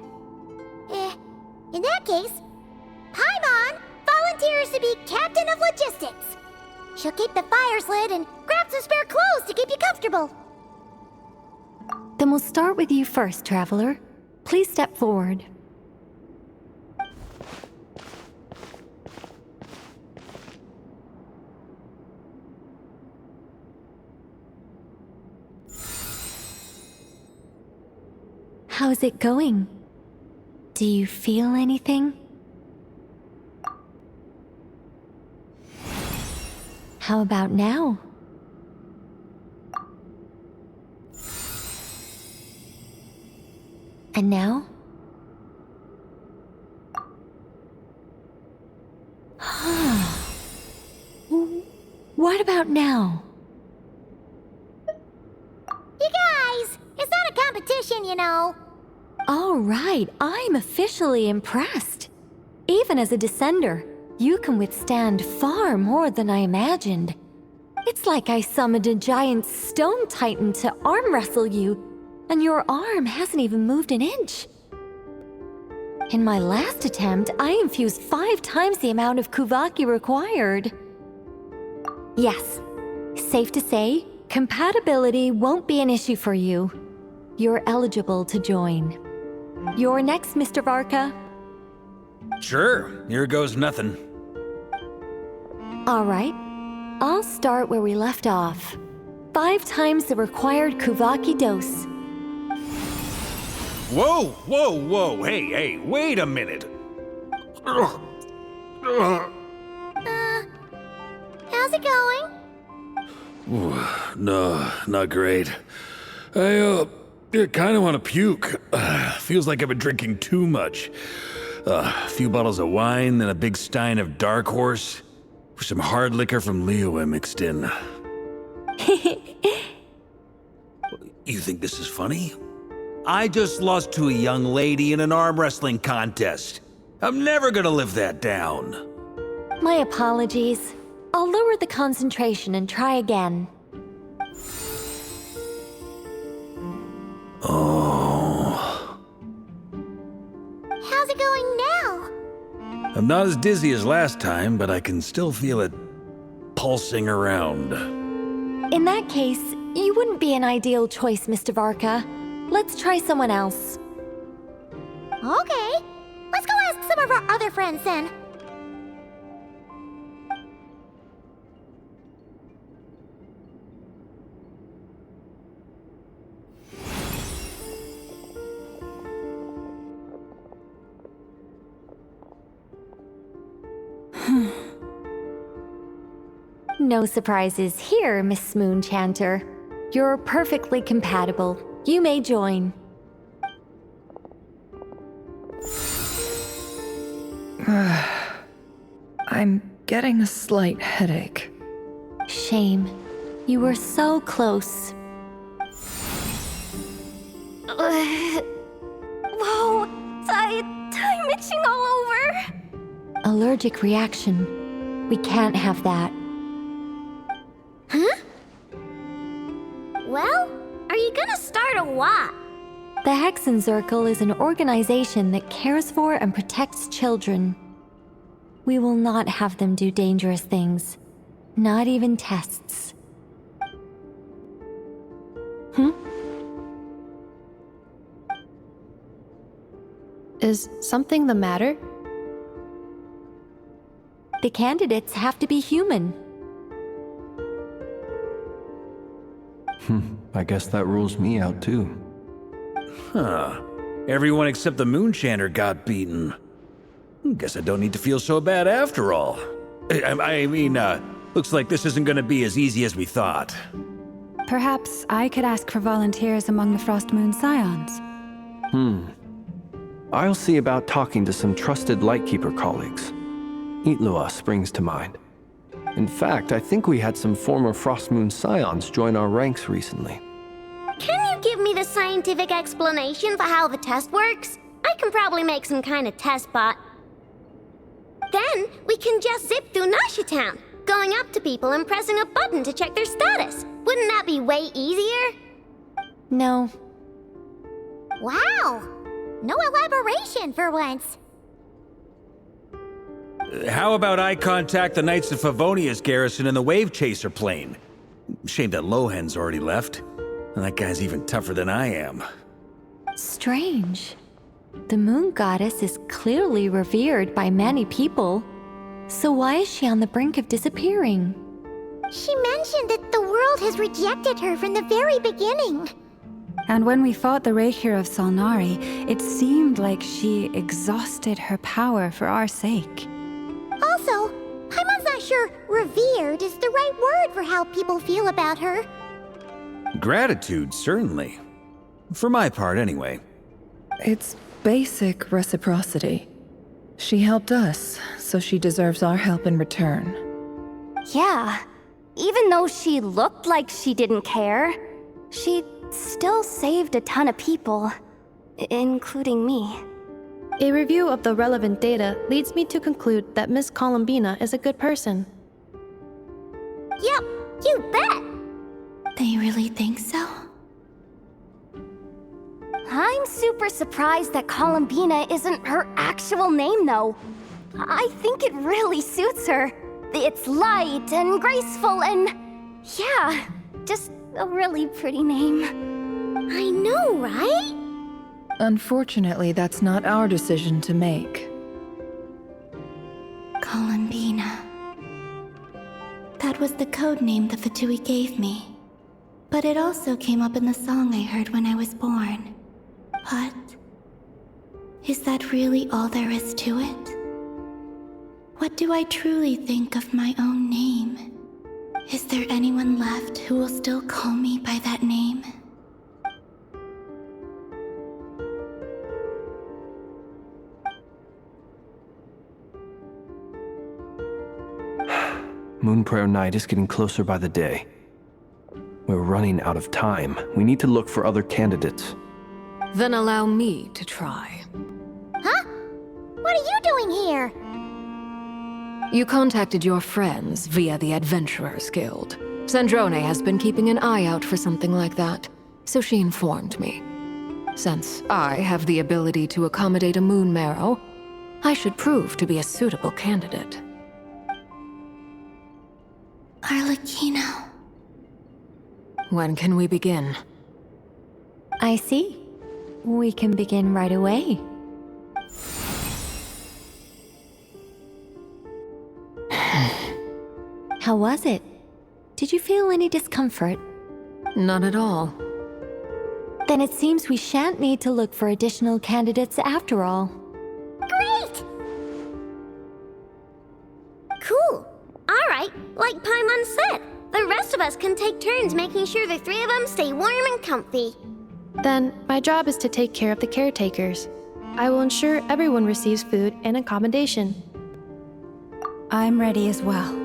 In that case, Paimon volunteers to be captain of logistics. She'll keep the fires lit and grab some spare clothes to keep you comfortable. Then we'll start with you first, Traveler. Please step forward. How's it going? Do you feel anything? How about now? And now? What about now? You guys, it's not a competition, you know. All right, I'm officially impressed. Even as a descender, you can withstand far more than I imagined. It's like I summoned a giant stone titan to arm wrestle you, and your arm hasn't even moved an inch. In my last attempt, I infused 5 times the amount of Kuvaki required. Yes, safe to say, compatibility won't be an issue for you. You're eligible to join. You're next, Mr. Varka. Sure, here goes nothing. All right, I'll start where we left off. 5 times the required Kuvaki dose. Whoa, whoa, whoa, hey, wait a minute. How's it going? No, not great. I kind of want to puke. Feels like I've been drinking too much. A few bottles of wine, then a big stein of Dark Horse. With some hard liquor from Leo mixed in. You think this is funny? I just lost to a young lady in an arm wrestling contest. I'm never gonna live that down. My apologies. I'll lower the concentration and try again. Oh. How's it going now? I'm not as dizzy as last time, but I can still feel it pulsing around. In that case, you wouldn't be an ideal choice, Mr. Varka. Let's try someone else. Okay. Let's go ask some of our other friends then. No surprises here, Miss Moonchanter. You're perfectly compatible. You may join. I'm getting a slight headache. Shame. You were so close. Whoa! I'm itching all over! Allergic reaction. We can't have that. Huh? Well, are you gonna start or what? The Hexenzirkel is an organization that cares for and protects children. We will not have them do dangerous things. Not even tests. Is something the matter? The candidates have to be human. I guess that rules me out too. Huh. Everyone except the Moonchanter got beaten. Guess I don't need to feel so bad after all. I mean, looks like this isn't gonna be as easy as we thought. Perhaps I could ask for volunteers among the Frost Moon Scions. I'll see about talking to some trusted Lightkeeper colleagues. Itlua springs to mind. In fact, I think we had some former Frost Moon Scions join our ranks recently. Can you give me the scientific explanation for how the test works? I can probably make some kind of test bot. Then we can just zip through Nasha Town, going up to people and pressing a button to check their status. Wouldn't that be way easier? No. Wow! No elaboration for once. How about I contact the Knights of Favonia's garrison in the Wave Chaser plane? Shame that Lohan's already left. And that guy's even tougher than I am. Strange. The moon goddess is clearly revered by many people. So why is she on the brink of disappearing? She mentioned that the world has rejected her from the very beginning. And when we fought the Raikir of Salnari, it seemed like she exhausted her power for our sake. Also, Paimon's not sure revered is the right word for how people feel about her. Gratitude, certainly. For my part, anyway. It's basic reciprocity. She helped us, so she deserves our help in return. Yeah. Even though she looked like she didn't care, she still saved a ton of people, including me. A review of the relevant data leads me to conclude that Miss Columbina is a good person. Yep, you bet! They really think so? I'm I'm super surprised that Columbina isn't her actual name, though. I think it really suits her. It's light and graceful and... yeah, just a really pretty name. I know, right? Unfortunately, that's not our decision to make. Columbina. That was the code name the Fatui gave me. But it also came up in the song I heard when I was born. But... is that really all there is to it? What do I truly think of my own name? Is there anyone left who will still call me by that name? Moonprayer Night is getting closer by the day. We're running out of time. We need to look for other candidates. Then allow me to try. Huh? What are you doing here? You contacted your friends via the Adventurers Guild. Sandrone has been keeping an eye out for something like that, so she informed me. Since I have the ability to accommodate a moon marrow, I should prove to be a suitable candidate. Arlecchino. When can we begin? I see. We can begin right away. How was it? Did you feel any discomfort? Not at all. Then it seems we shan't need to look for additional candidates after all. Great! Cool. All right, like Paimon said, the rest of us can take turns making sure the three of them stay warm and comfy. Then, my job is to take care of the caretakers. I will ensure everyone receives food and accommodation. I'm ready as well.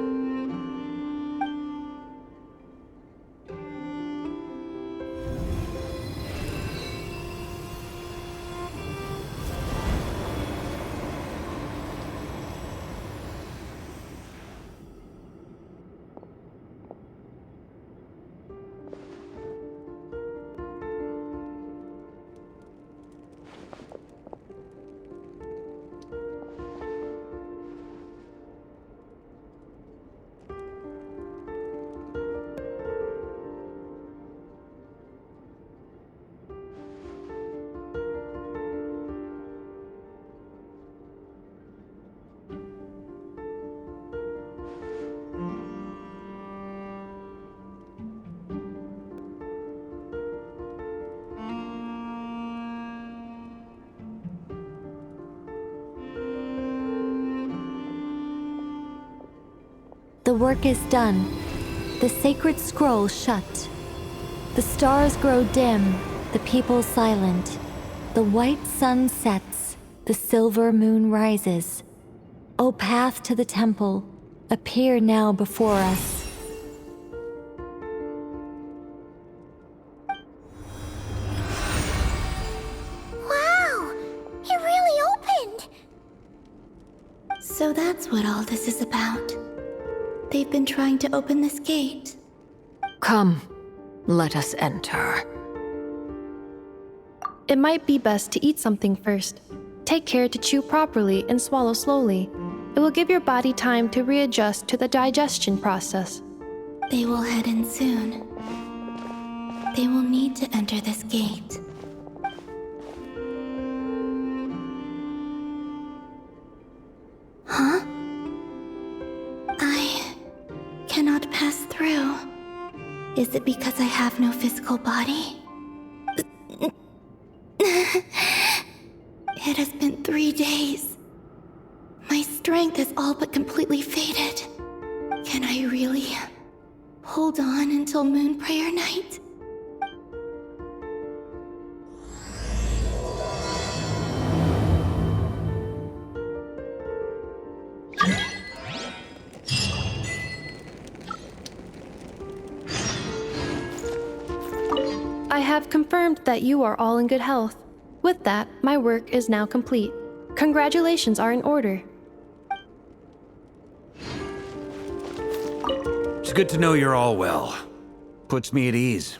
The work is done. The sacred scroll shut. The stars grow dim, the people silent. The white sun sets, the silver moon rises. O path to the temple, appear now before us. Wow! It really opened! So that's what all this is about. They've been trying to open this gate. Come, let us enter. It might be best to eat something first. Take care to chew properly and swallow slowly. It will give your body time to readjust to the digestion process. They will head in soon. They will need to enter this gate. Huh? I cannot pass through. Is it because I have no physical body? It has been 3 days. My strength is all but completely faded. Can I really hold on until Moonprayer Night? I have confirmed that you are all in good health. With that, my work is now complete. Congratulations are in order. It's good to know you're all well. Puts me at ease.